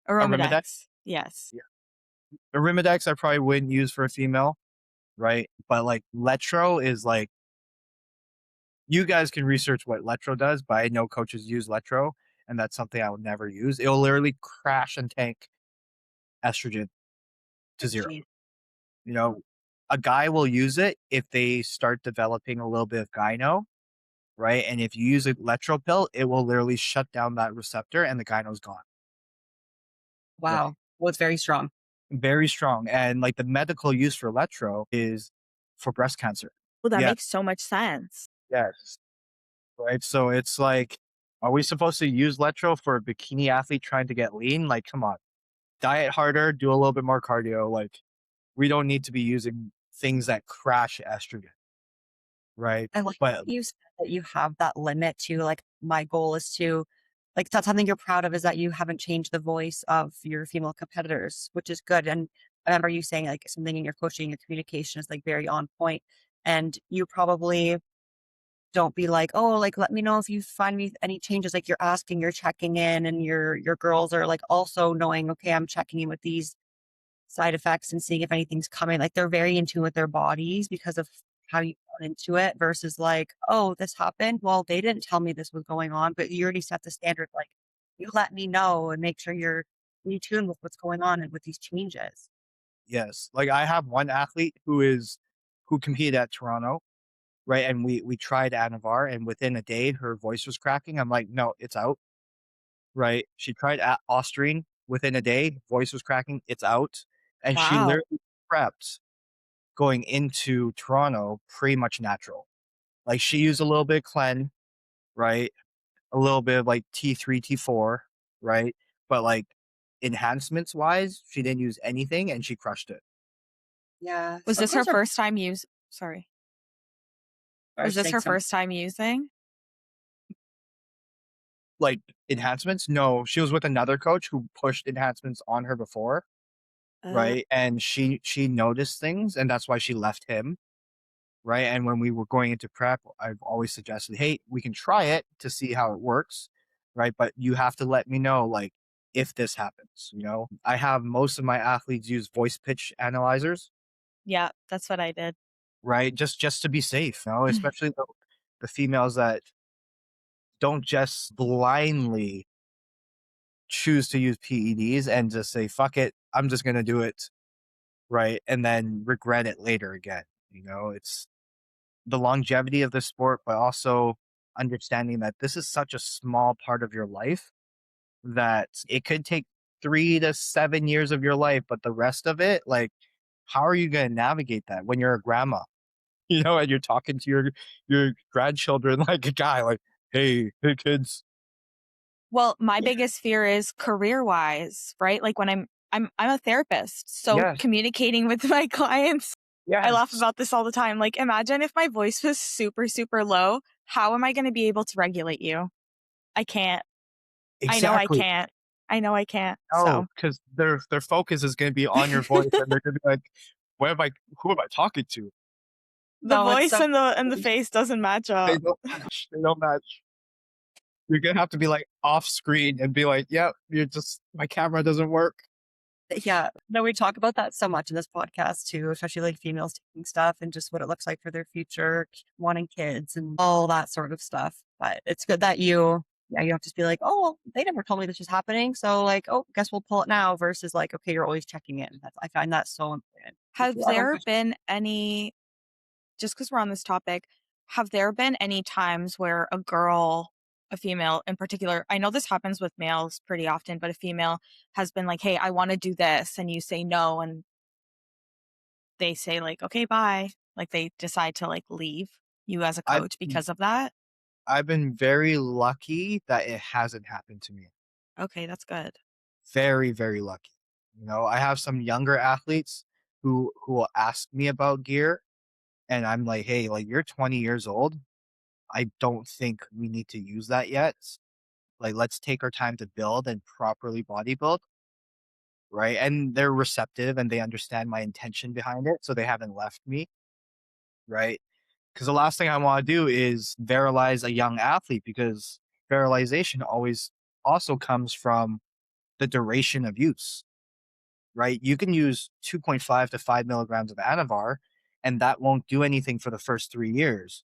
Aromadex. Yes. Yeah. Arimidex I probably wouldn't use for a female, right? But like Letro is like you guys can research what Letro does, but I know coaches use Letro, and that's something I would never use. It'll literally crash and tank estrogen to zero. Geez. A guy will use it if they start developing a little bit of gyno, right? And if you use a Letro pill, it will literally shut down that receptor and the gyno's gone. Right. Wow. Well, it's very strong. Very strong. And like the medical use for Letro is for breast cancer. Well, that Yeah. makes so much sense. Yes. Right. So it's like, are we supposed to use Letro for a bikini athlete trying to get lean? Like, come on. Diet harder, do a little bit more cardio. Like, we don't need to be using things that crash estrogen. Right. I like But that you said that you have that limit to like my goal is to like that's something you're proud of is that you haven't changed the voice of your female competitors, which is good. And I remember you saying like something in your coaching, your communication is like very on point, and you probably don't be like, oh, like let me know if you find me any changes. Like you're asking, you're checking in, and your girls are like also knowing, okay, I'm checking in with these side effects and seeing if anything's coming. Like they're very in tune with their bodies because of how you got into it versus like, oh, this happened. Well, they didn't tell me this was going on, but you already set the standard. Like you let me know and make sure you're in tune with what's going on and with these changes. Yes. Like I have one athlete who competed at Toronto, right? And we tried Anavar, and within a day her voice was cracking. I'm like, no, it's out. Right. She tried at Austrian within a day, voice was cracking, it's out. And she Wow. literally prepped going into Toronto pretty much natural. Like she used a little bit of Clen, right? A little bit of like T3, T4, right? But like enhancements wise, she didn't use anything and she crushed it. Yeah. Was Some this her girls are first time sorry. are Was this saying her some first time using? Like enhancements? No, she was with another coach who pushed enhancements on her before, Uh, right? And she noticed things and that's why she left him. Right. And when we were going into prep, I've always suggested, hey, we can try it to see how it works. Right. But you have to let me know, like, if this happens, I have most of my athletes use voice pitch analyzers, yeah, that's what I did. right? Just to be safe, especially the females that don't just blindly choose to use PEDs and just say, fuck it, I'm just going to do it. Right. And then regret it later again. It's the longevity of the sport, but also understanding that this is such a small part of your life that it could take 3 to 7 years of your life, but the rest of it, like, how are you going to navigate that when you're a grandma, and you're talking to your grandchildren like a guy, like, hey kids. Well, my yeah. biggest fear is career-wise, right? Like when I'm a therapist, so Yes, communicating with my clients, I laugh yes, about this all the time. Like imagine if my voice was super, super low, how am I going to be able to regulate you? I can't. I know I exactly. can't. I know I can't. No, So, because their focus is going to be on your voice, and they're going to be like, what am I who am I talking to? the No, it's voice so and the face doesn't match They up. don't match. They don't match. You're gonna have to be like off screen and be like, "Yep, you're just my camera doesn't work." yeah. No, we talk about that so much in this podcast too, especially like females taking stuff and just what it looks like for their future, wanting kids and all that sort of stuff. But it's good that you don't just be like, oh, well, they never told me this was happening. So like, oh, guess we'll pull it now versus like, okay, you're always checking in. I find that so important. If Have you ever there wish- been any, just because we're on this topic, have there been any times where a female in particular, I know this happens with males pretty often, but a female has been like, hey, I want to do this, and you say no, and they say like, okay, bye. Like they decide to like leave you as a I've coach because of that? I've been very lucky that it hasn't happened to me. Okay, that's good. Very, very lucky. I have some younger athletes who will ask me about gear, and I'm like, "Hey, like you're 20 years old. I don't think we need to use that yet. Like, let's take our time to build and properly bodybuild." Right? And they're receptive and they understand my intention behind it, so they haven't left me. Right? Because the last thing I want to do is virilize a young athlete, because virilization always also comes from the duration of use, right? You can use 2.5 to 5 milligrams of Anavar, and that won't do anything for the first 3 years,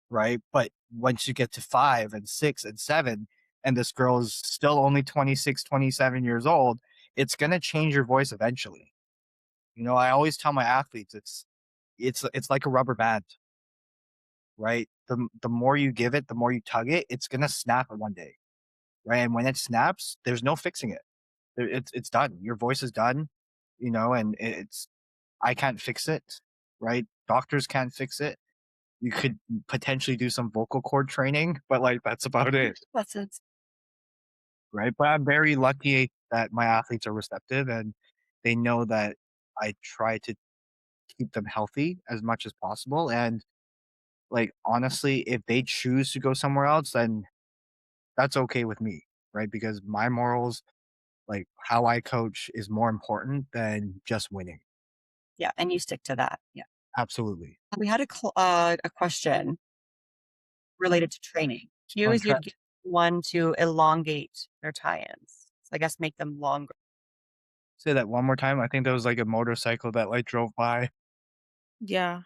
right? But once you get to 5 and 6 and 7, and this girl is still only 26, 27 years old, it's going to change your voice eventually. I always tell my athletes it's like a rubber band, right? The more you give it, the more you tug it, it's gonna snap one day, right? And when it snaps, there's no fixing it. It's done. Your voice is done, and it's I can't fix it, right? Doctors can't fix it. You could potentially do some vocal cord training, but like that's about it, That's it. right? But I'm very lucky that my athletes are receptive and they know that I try to keep them healthy as much as possible. And like honestly, if they choose to go somewhere else, then that's okay with me, right? Because my morals, Like how I coach is more important than just winning. Yeah, and you stick to that. Yeah. Absolutely. We had a question related to training. On Cues track. you'd give one to elongate their tie-ins. So I guess make them longer. Say that one more time. I think there was like a motorcycle that like drove by. Yeah.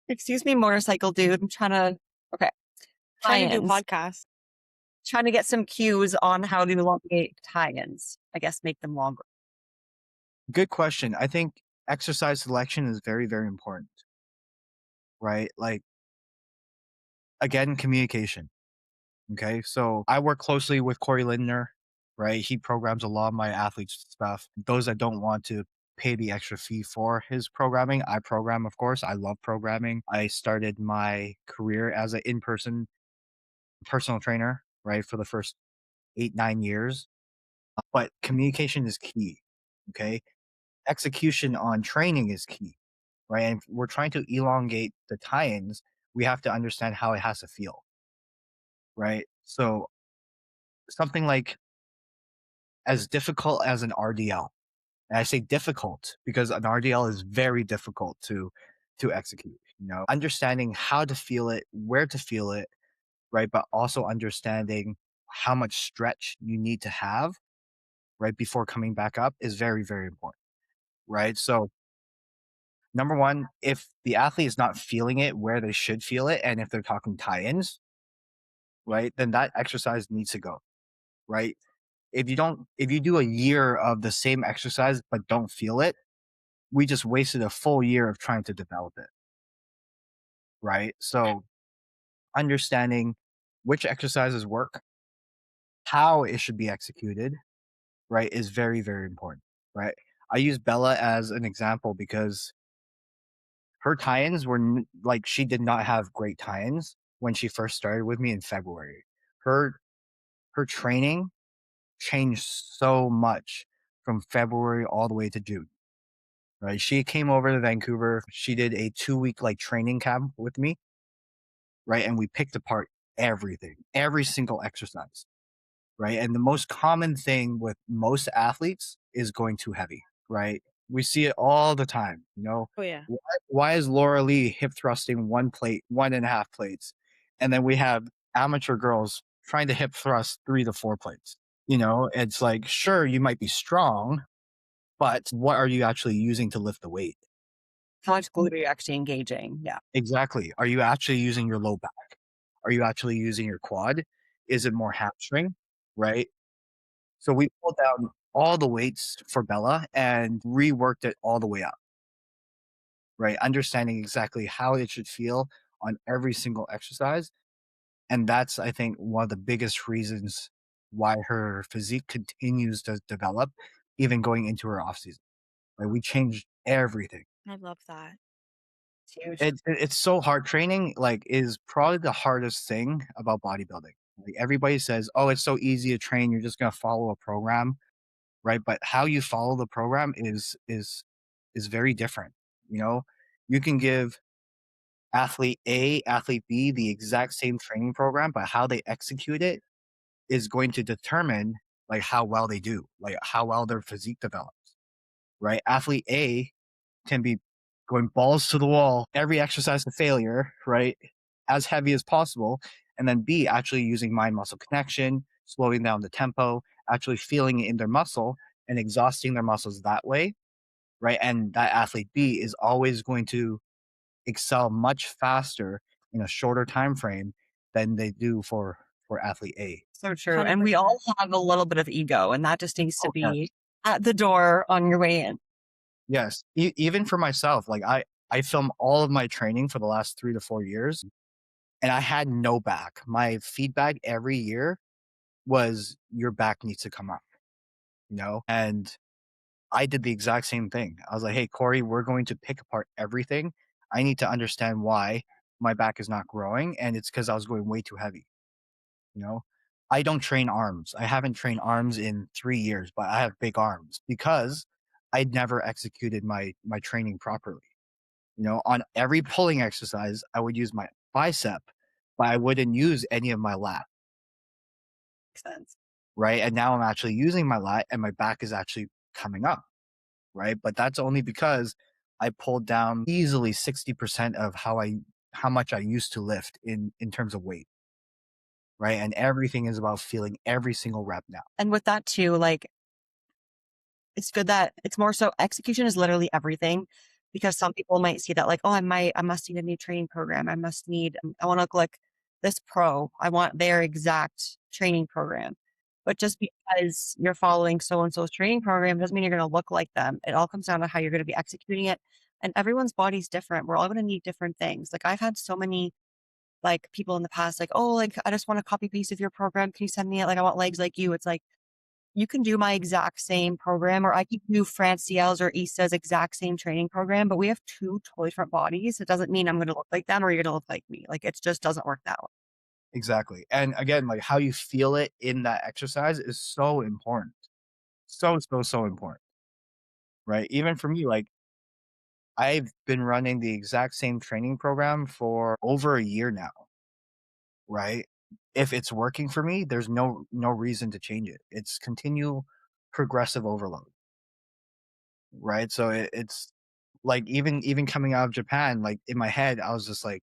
Excuse me, motorcycle dude. I'm trying to okay. Trying to do Tie-ins. podcasts. Trying to get some cues on how to elongate tie-ins. I guess make them longer. Good question. I think exercise selection is very, very important, right? Like, again, communication. Okay. So I work closely with Corey Lindner, right? He programs a lot of my athletes' stuff. Those that don't want to pay the extra fee for his programming, I program, of course. I love programming. I started my career as an in person personal trainer, right, for the first 8, 9 years. But communication is key. Okay. Execution on training is key, right? And if we're trying to elongate the tie ins, we have to understand how it has to feel, right? So something like as difficult as an RDL. And I say difficult because an RDL is very difficult to execute, understanding how to feel it, where to feel it, right? But also understanding how much stretch you need to have right before coming back up is very, very important, right? So number one, if the athlete is not feeling it where they should feel it, and if they're talking tie-ins, right, then that exercise needs to go, right? If you do a year of the same exercise but don't feel it, we just wasted a full year of trying to develop it, right? So understanding which exercises work, how it should be executed, right, is very, very important, right? I use Bella as an example because her tie-ins were like she did not have great tie-ins when she first started with me in February. Her her training changed so much from February all the way to June. Right? She came over to Vancouver. She did a 2 week like training camp with me, right? And we picked apart everything, every single exercise, right? And the most common thing with most athletes is going too heavy, right? We see it all the time, Oh, yeah. why is Laura Lee hip thrusting 1 plate, 1.5 plates? And then we have amateur girls trying to hip thrust 3 to 4 plates. It's like, sure, you might be strong, but what are you actually using to lift the weight? How much glute are you actually engaging? Yeah. Exactly. Are you actually using your low back? Are you actually using your quad? Is it more hamstring? Right. So we pulled down all the weights for Bella and reworked it all the way up. Right. Understanding exactly how it should feel on every single exercise. And that's, I think, one of the biggest reasons why her physique continues to develop, even going into her off season. Like we changed everything. I love that. It's huge. It's so hard. Training like is probably the hardest thing about bodybuilding. Like everybody says, "Oh, it's so easy to train. You're just gonna follow a program, right?" But how you follow the program is very different. You know, you can give athlete A, athlete B the exact same training program, but how they execute it is going to determine like how well they do, like how well their physique develops. Right? Athlete A can be going balls to the wall, every exercise to failure, right? As heavy as possible. And then B, actually using mind muscle connection, slowing down the tempo, actually feeling it in their muscle and exhausting their muscles that way, right? And that athlete B is always going to excel much faster in a shorter time frame than they do for athlete A. So true. And we 100%. all have a little bit of ego, and that just needs to Oh, yeah. be at the door on your way in. Yes. Even for myself, like I film all of my training for the last 3 to 4 years and I had no back. My feedback every year was your back needs to come up, and I did the exact same thing. I was like, hey, Corey, we're going to pick apart everything. I need to understand why my back is not growing. And it's because I was going way too heavy. You know, I don't train arms. I haven't trained arms in 3 years, but I have big arms because I'd never executed my training properly. On every pulling exercise, I would use my bicep, but I wouldn't use any of my lat. Makes sense. right? And now I'm actually using my lat and my back is actually coming up, right? But that's only because I pulled down easily 60% of how much I used to lift in terms of weight, right? And everything is about feeling every single rep now. And with that too, like it's good that it's more so execution is literally everything because some people might see that like, oh, I must need a new training program. I want to look like this pro. I want their exact training program. But just because you're following so and so's training program doesn't mean you're going to look like them. It all comes down to how you're going to be executing it. And everyone's body's different. We're all going to need different things. Like I've had so many like people in the past, like, oh, like I just want a copy paste of your program. Can you send me it? Like I want legs like you. It's like you can do my exact same program, or I can do Francielle's or Issa's exact same training program, but we have two totally different bodies. It doesn't mean I'm going to look like them or you're going to look like me. Like it just doesn't work that way. Exactly. And again, like how you feel it in that exercise is so important. So important, right? Even for me, like I've been running the exact same training program for over a year now, right? If it's working for me, there's no reason to change it. It's continual progressive overload, right? So it's like even coming out of Japan, like in my head, I was just like,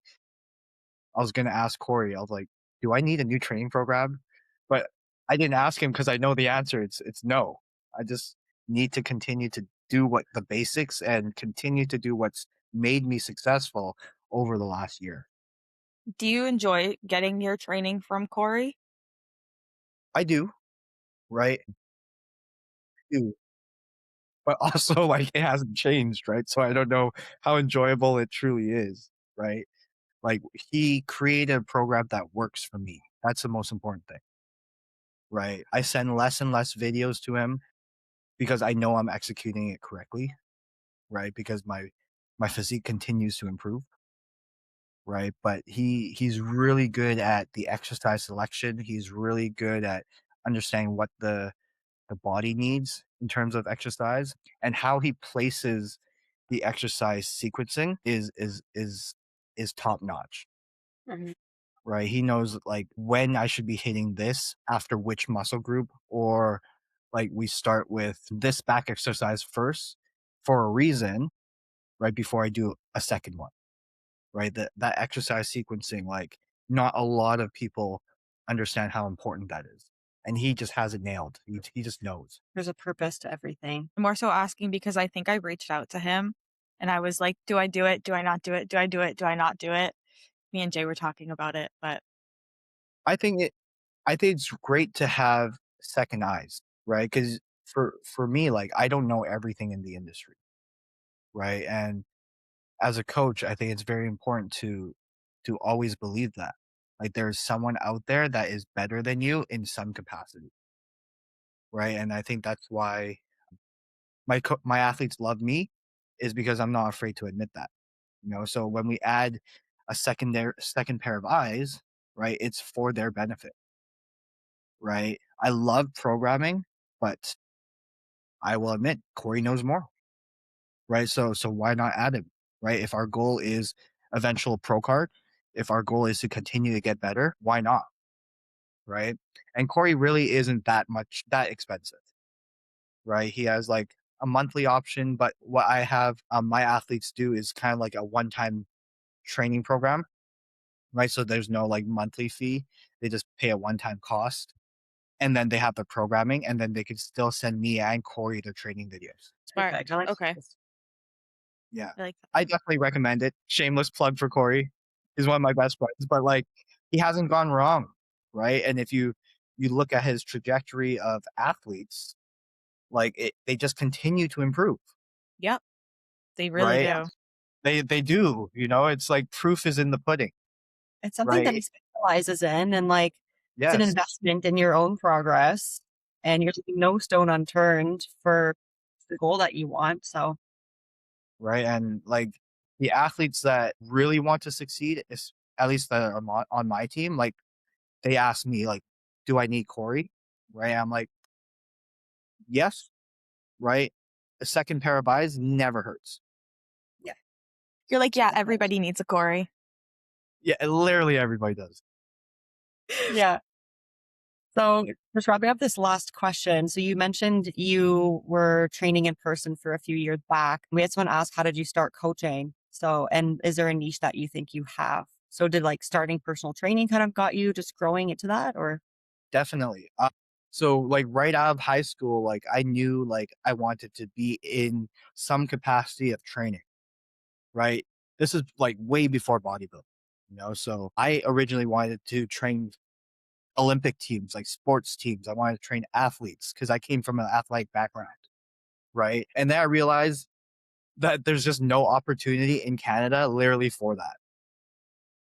I was gonna ask Corey, I was like, do I need a new training program? But I didn't ask him because I know the answer. It's no. I just need to continue to do what the basics and continue to do what's made me successful over the last year. Do you enjoy getting your training from Corey? I do, right? I do. But also like it hasn't changed, right? So I don't know how enjoyable it truly is, right? Like he created a program that works for me. That's the most important thing, right? I send less and less videos to him because I know I'm executing it correctly, right? Because my physique continues to improve, right? But he's really good at the exercise selection. He's really good at understanding what the body needs in terms of exercise and how he places the exercise sequencing is top notch. Mhm. Right? He knows like when I should be hitting this after which muscle group, or like we start with this back exercise first for a reason, right? Before I do a second one, right? That exercise sequencing, like not a lot of people understand how important that is. And he just has it nailed. He just knows. There's a purpose to everything. I'm more so asking because I think I reached out to him and I was like, do I do it? Do I not do it? Do I do it? Do I not do it? Me and Jay were talking about it, but I think it I think it's great to have second eyes, right? Because for me, like I don't know everything in the industry, right? And as a coach, I think it's very important to always believe that. Like there's someone out there that is better than you in some capacity, right? And I think that's why my athletes love me is because I'm not afraid to admit that. You know, so when we add a second pair of eyes, right, it's for their benefit, right? I love programming, but I will admit Corey knows more, right? So why not add him, right? If our goal is eventual pro card, if our goal is to continue to get better, why not, right? And Corey really isn't that expensive, right? He has like a monthly option, but what I have my athletes do is kind of like a one-time training program, right? So there's no like monthly fee; they just pay a one-time cost, and then they have the programming, and then they can still send me and Corey their training videos. smart. Perfect. I like Okay. this. Yeah. I like that. I definitely recommend it. Shameless plug for Corey. He's one of my best friends, but like he hasn't gone wrong, right? And if you look at his trajectory of athletes, like they just continue to improve, Yep. They really right? do. They do, you know, it's like proof is in the pudding, It's something that he right? specializes in, and like it's an Yes, investment in your own progress, and you're leaving no stone unturned for the goal that you want. So right. And like the athletes that really want to succeed is at least that are on my team, like they ask me like, do I need Corey? Right. I'm like, yes, right. A second pair of eyes never hurts. yeah, You're like, yeah, definitely. everybody needs a Corey. Yeah, literally everybody does. Yeah. So, just wrapping up this last question. So, you mentioned you were training in person for a few years back. We just want to ask, how did you start coaching? So, and is there a niche that you think you have? So, did like starting personal training kind of got you just growing into that, or? Definitely. So like right out of high school, like I knew like I wanted to be in some capacity of training, right? This is like way before bodybuilding, you know. So I originally wanted to train Olympic teams, like sports teams. I wanted to train athletes because I came from an athletic background, right? And then I realized that there's just no opportunity in Canada literally for that.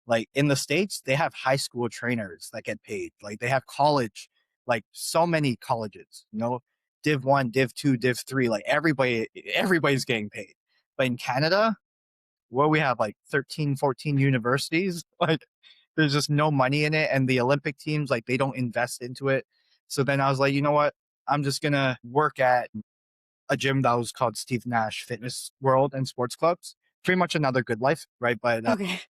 Like in the States, they have high school trainers that get paid. Like they have college, like so many colleges, you know, Div 1, Div 2, Div 3, like everybody's getting paid. But in Canada, where we have like 13, 14 universities, like there's just no money in it. And the Olympic teams, like they don't invest into it. So then I was like, you know what? I'm just gonna work at a gym that was called Steve Nash Fitness World and Sports Clubs. Pretty much another Good Life, right? But Okay.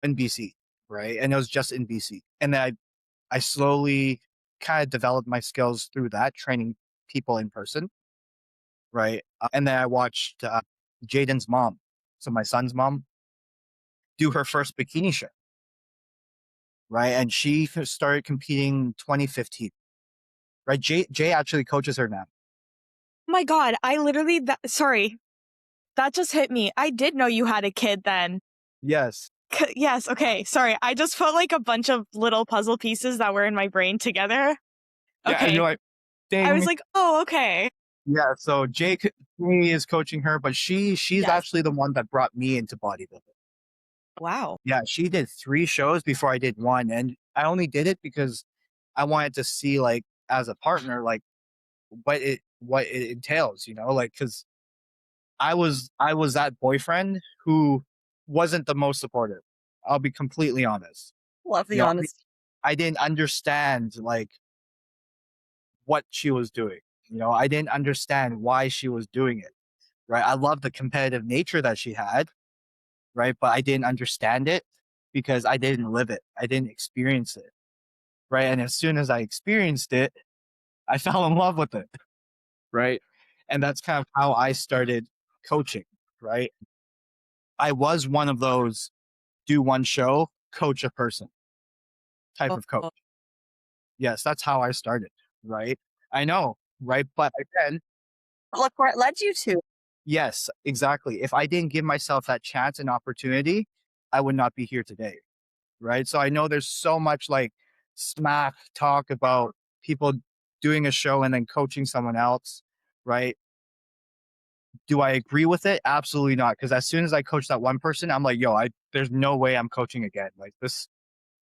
in BC, right? And it was just in BC. And then I slowly kind of developed my skills through that, training people in person, right? And then I watched Jaden's mom, so my son's mom, do her first bikini show, right? And she started competing 2015, right? Jay actually coaches her now. Oh my God, I literally, sorry, that just hit me. I did know you had a kid then. Yes. Yes, okay, sorry. I just put like a bunch of little puzzle pieces that were in my brain together. Yeah. And Okay. you're like, I was ding. like, oh, okay. Yeah. So Jake is coaching her, but she's Yes. actually the one that brought me into bodybuilding. Wow. Yeah, she did 3 shows before I did 1, and I only did it because I wanted to see, like, as a partner, like, what it entails, you know, like because I was that boyfriend who wasn't the most supportive. I'll be completely honest. Love You the know, honesty. I didn't understand, like, what she was doing, you know? I didn't understand why she was doing it, right? I love the competitive nature that she had, right? But I didn't understand it because I didn't live it. I didn't experience it. Right. And as soon as I experienced it, I fell in love with it. Right. And that's kind of how I started coaching. Right. I was one of those do one show, coach a person type Oh, of coach. Yes, that's how I started. Right. I know. Right. But again, look where it led you to. yes, exactly. If I didn't give myself that chance and opportunity, I would not be here today. Right. So I know there's so much like smack talk about people doing a show and then coaching someone else. Right. Do I agree with it? Absolutely not. Because as soon as I coach that one person, I'm like, yo, there's no way I'm coaching again. Like this,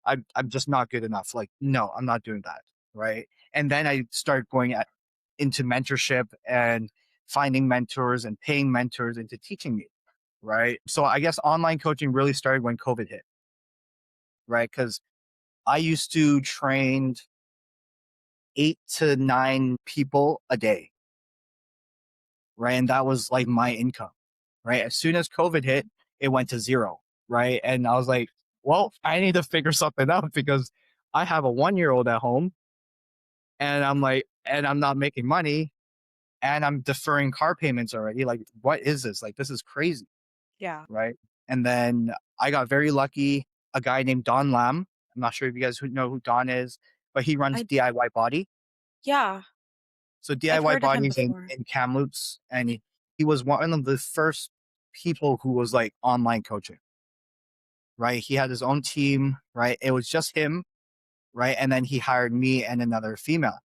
I'm just not good enough. Like, no, I'm not doing that. Right. And then I start into mentorship and finding mentors and paying mentors into teaching me. Right. So I guess online coaching really started when COVID hit. Right. Because I used to train 8 to 9 people a day, right? And that was like my income, right? As soon as COVID hit, it went to zero, right? And I was like, well, I need to figure something out because I have a 1-year old at home and I'm like, and I'm not making money and I'm deferring car payments already. Like, what is this? Like, this is crazy, Yeah. right? And then I got very lucky. A guy named Don Lam. I'm not sure if you guys know who Don is, but he runs I, DIY Body. yeah, So I've DIY heard of him bodies before. in Kamloops, and he was one of the first people who was like online coaching, right? He had his own team, right? It was just him, right? And then he hired me and another female,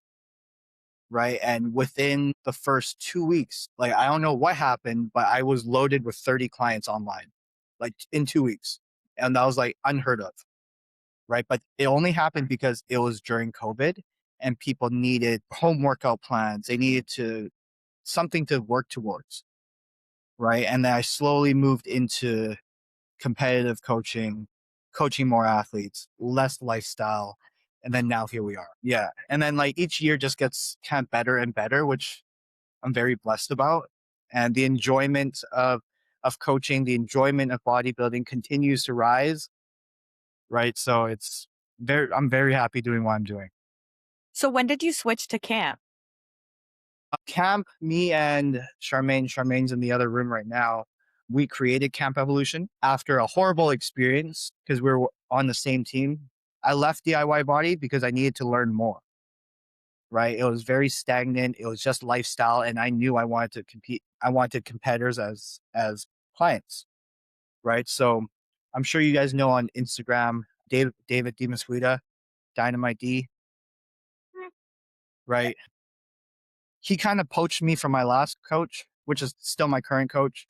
right? And within the first 2 weeks, like I don't know what happened, but I was loaded with 30 clients online, like in 2 weeks. And that was like unheard of, right? But it only happened because it was during COVID and people needed home workout plans. They needed to something to work towards, right? And then I slowly moved into competitive coaching, coaching more athletes, less lifestyle, and then now here we are. Yeah, and then like each year just gets kind of better and better, which I'm very blessed about. And the enjoyment of coaching, the enjoyment of bodybuilding continues to rise, right? So I'm very happy doing what I'm doing. So when did you switch to camp? Camp, me and Charmaine's in the other room right now. We created Camp Evolution after a horrible experience because we were on the same team. I left DIY Body because I needed to learn more. Right. It was very stagnant. It was just lifestyle. And I knew I wanted to compete. I wanted competitors as clients. Right. So I'm sure you guys know on Instagram, David Dimasquita, Dynamite D. Right. He kind of poached me from my last coach, which is still my current coach.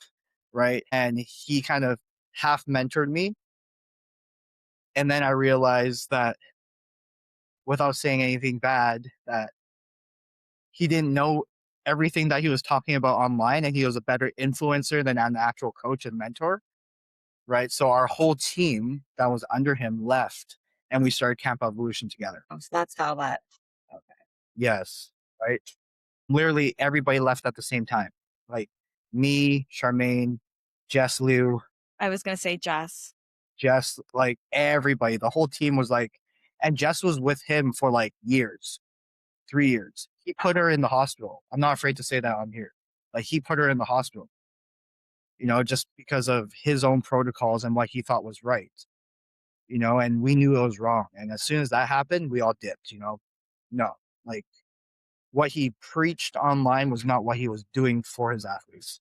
Right. And he kind of half mentored me. And then I realized that without saying anything bad, that he didn't know everything that he was talking about online, and he was a better influencer than an actual coach and mentor. Right. So our whole team that was under him left and we started Camp Evolution together. Oh, so that's how that. Okay. Yes. Right. Literally everybody left at the same time. Like me, Charmaine, Jess Liu, I was going to say Jess. Jess, like everybody, the whole team was like, and Jess was with him for like years, 3 years. He put her in the hospital. I'm not afraid to say that on here. Like he put her in the hospital, just because of his own protocols and what he thought was right, and we knew it was wrong. And as soon as that happened, we all dipped, no, like what he preached online was not what he was doing for his athletes.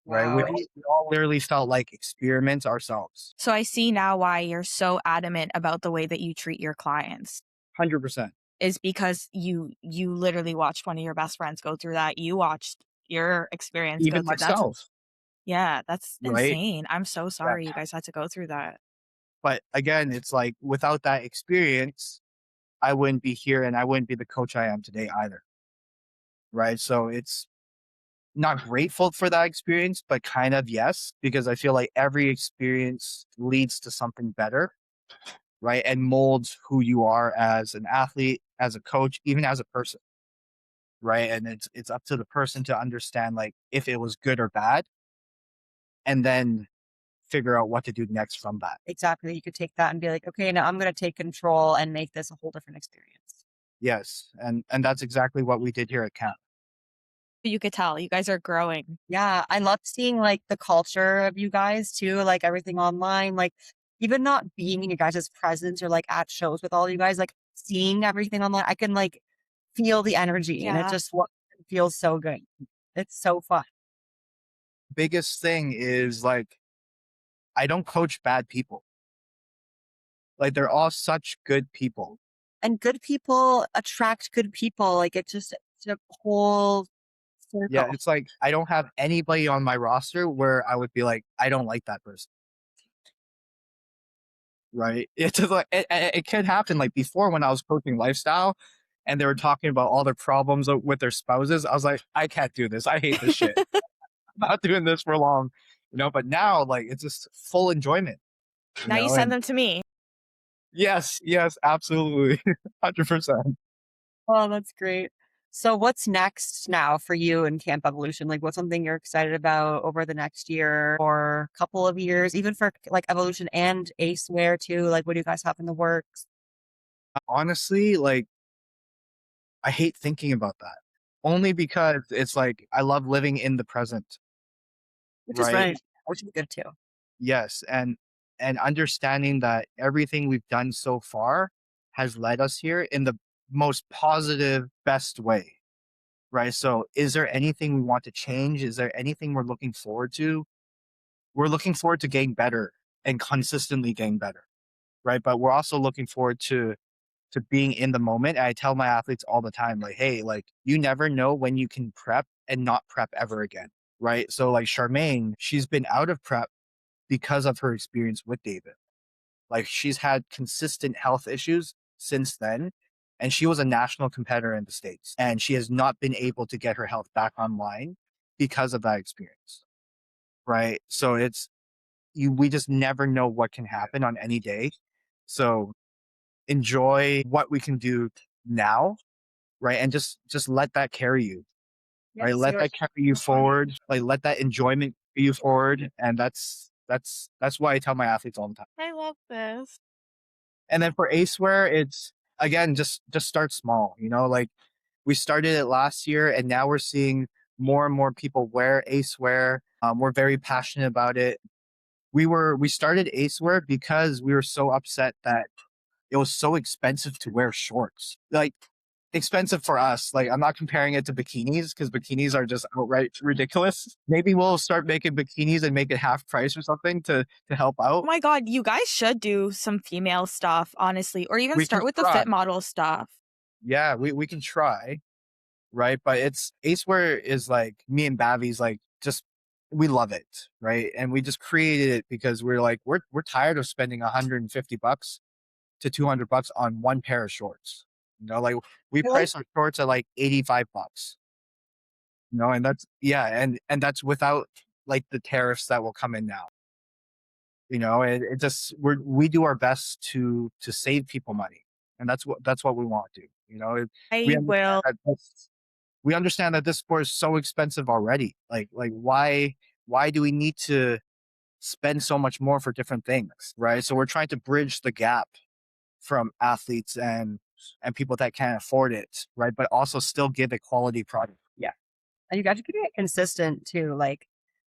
Right. Wow. We all literally felt like experiments ourselves. So I see now why you're so adamant about the way that you treat your clients 100%. is because you literally watched one of your best friends go through that. You watched your experience go Even through that. myself. Yeah, that's Right. insane. I'm so Yeah. sorry you guys had to go through that. But again, it's like without that experience, I wouldn't be here and I wouldn't be the coach I am today either. Right. So it's not grateful for that experience, but kind of yes, because I feel like every experience leads to something better. Right. And molds who you are as an athlete, as a coach, even as a person. Right. And it's up to the person to understand like if it was good or bad, and then figure out what to do next from that. Exactly. You could take that and be like, okay, now I'm going to take control and make this a whole different experience. Yes. And that's exactly what we did here at camp. You could tell you guys are growing. Yeah. I love seeing like the culture of you guys too, like everything online, like even not being in your guys' presence or like at shows with all you guys, like seeing everything online, I can like feel the energy and it Yeah. just feels so good. It's so fun. Biggest thing is like, I don't coach bad people. Like they're all such good people. And good people attract good people. Like it's a whole circle. Yeah, it's like I don't have anybody on my roster where I would be like, I don't like that person. Right? It's just like it can happen. Like before, when I was coaching lifestyle, and they were talking about all their problems with their spouses, I was like, I can't do this. I hate this shit. I'm not doing this for long, But now, like, it's just full enjoyment. Now you send them to me. Yes, absolutely, 100%. Oh, that's great. So what's next now for you in Camp Evolution? Like what's something you're excited about over the next year or couple of years, even for like Evolution and Aceware too? Like what do you guys have in the works? Honestly, like, I hate thinking about that. Only because it's like I love living in the present. Which is right. Which is good too. Yes, and understanding that everything we've done so far has led us here in the most positive, best way. Right? So is there anything we want to change? Is there anything we're looking forward to? We're looking forward to getting better and consistently getting better. Right? But we're also looking forward to being in the moment. And I tell my athletes all the time, like, hey, like you never know when you can prep and not prep ever again. Right? So like Charmaine, she's been out of prep because of her experience with David. Like she's had consistent health issues since then. And she was a national competitor in the States. And she has not been able to get her health back online because of that experience. Right. So we just never know what can happen on any day. So enjoy what we can do now. Right. And just let that carry you. Right. Let that carry you forward. Like let that enjoyment carry you forward. And that's why I tell my athletes all the time. I love this. And then for Aceware, it's again, just start small, you know, like we started it last year and now we're seeing more and more people wear Ace wear. We're very passionate about it. We started Ace wear because we were so upset that it was so expensive to wear shorts. Like expensive for us. Like I'm not comparing it to bikinis because bikinis are just outright ridiculous. Maybe we'll start making bikinis and make it half price or something to help Oh out. my God, you guys should do some female stuff, honestly, or even We can start with the try. fit model stuff. Yeah, we can try, right? But it's Acewear is like me and Bavi's like just we love it, right? And we just created it because we're like we're tired of spending $150 to $200 on one pair of shorts. You know, like we I like price our shorts at like $85. You know, and that's yeah, and that's without like the tariffs that will come in now. You know, it just we do our best to save people money, and that's what we want to do. You know, we I understand will. that we understand that this sport is so expensive already. Like why do we need to spend so much more for different things, right? So we're trying to bridge the gap from athletes and people that can't afford it, right? But also still give a quality product. yeah. And you got to keep it consistent too. Like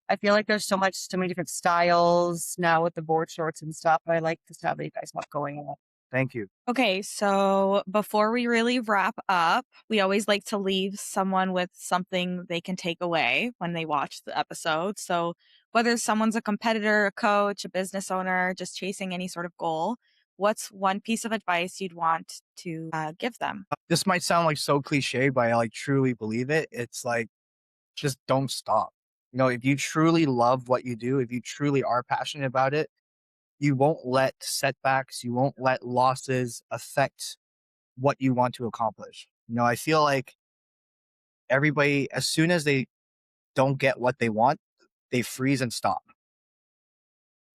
I feel like there's so many different styles now with the board shorts and stuff. But I like the style that you guys have going on. Thank you. Okay, so before we really wrap up, we always like to leave someone with something they can take away when they watch the episode. So, whether someone's a competitor, a coach, a business owner, just chasing any sort of goal, what's one piece of advice you'd want to give them? This might sound like so cliche, but I like truly believe it. It's like just don't stop. You know, if you truly love what you do, if you truly are passionate about it, you won't let setbacks, you won't let losses affect what you want to accomplish. You know, I feel like everybody, as soon as they don't get what they want, they freeze and stop,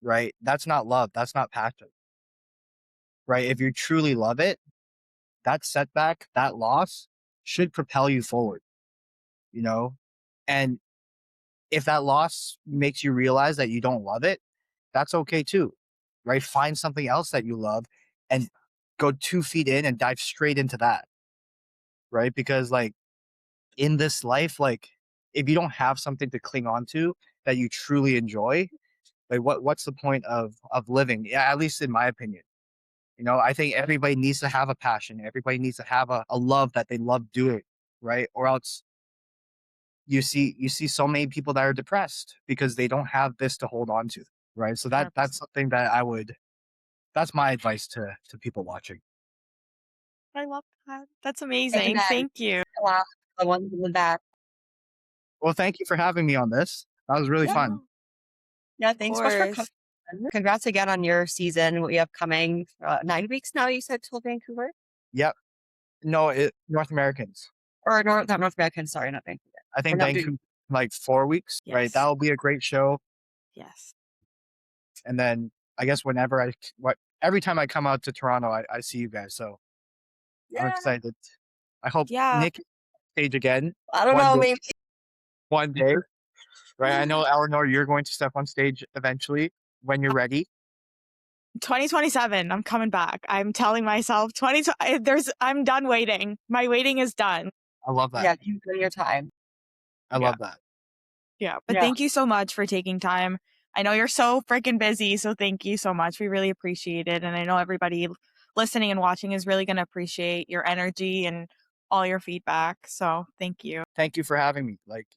right? That's not love. That's not passion, right? If you truly love it, that setback, that loss should propel you forward, you know? And if that loss makes you realize that you don't love it, that's okay too, right? Find something else that you love and go 2 feet in and dive straight into that, right? Because like in this life, like if you don't have something to cling on to that you truly enjoy, like what's the point of living? Yeah, at least in my opinion. You know, I think everybody needs to have a passion. Everybody needs to have a love that they love doing, right? Or else you see so many people that are depressed because they don't have this to hold on to, right? So that's 100%. something that that's my advice to people watching. I love that. That's Amen. amazing. Thank you. Wow. The ones in the back. Well, thank you for having me on this. That was really Yeah. fun. Yeah. Of Thanks so much for coming. course. Congrats again on your season. What you have coming. 9 weeks now, you said, till Vancouver? Yep. No, North Americans. Or not North American. Sorry, not Vancouver. I We're think not doing. Vancouver like 4 weeks, right? Yes. That'll be a great show. Yes. And then I guess every time I come out to Toronto, I see you guys. So I'm Yeah. excited. I hope Yeah. Nick stage again I don't one know. day, Maybe. one day, right? I know Eleanor, you're going to step on stage eventually when you're ready. 2027, I'm coming back. I'm telling myself I'm done waiting. My waiting is done. I love that. Yeah. Keep doing your time. I Yeah. love that. Yeah. But Yeah. thank you so much for taking time. I know you're so freaking busy, so thank you so much. We really appreciate it. And I know everybody listening and watching is really going to appreciate your energy and all your feedback. So thank you. Thank you for having me. Like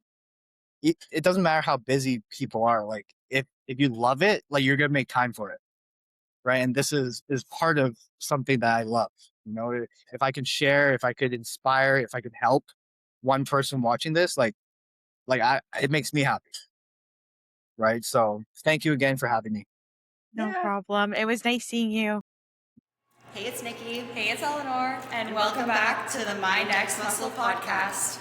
it doesn't matter how busy people are. Like if you love it, like you're gonna make time for it. Right. And this is part of something that I love. You know, if I could share, if I could inspire, if I could help one person watching this, it makes me happy. Right. So thank you again for having me. No Yeah. problem. It was nice seeing you. Hey, it's Nikki. Hey, it's Eleanor, And welcome back to the Mind X Muscle podcast.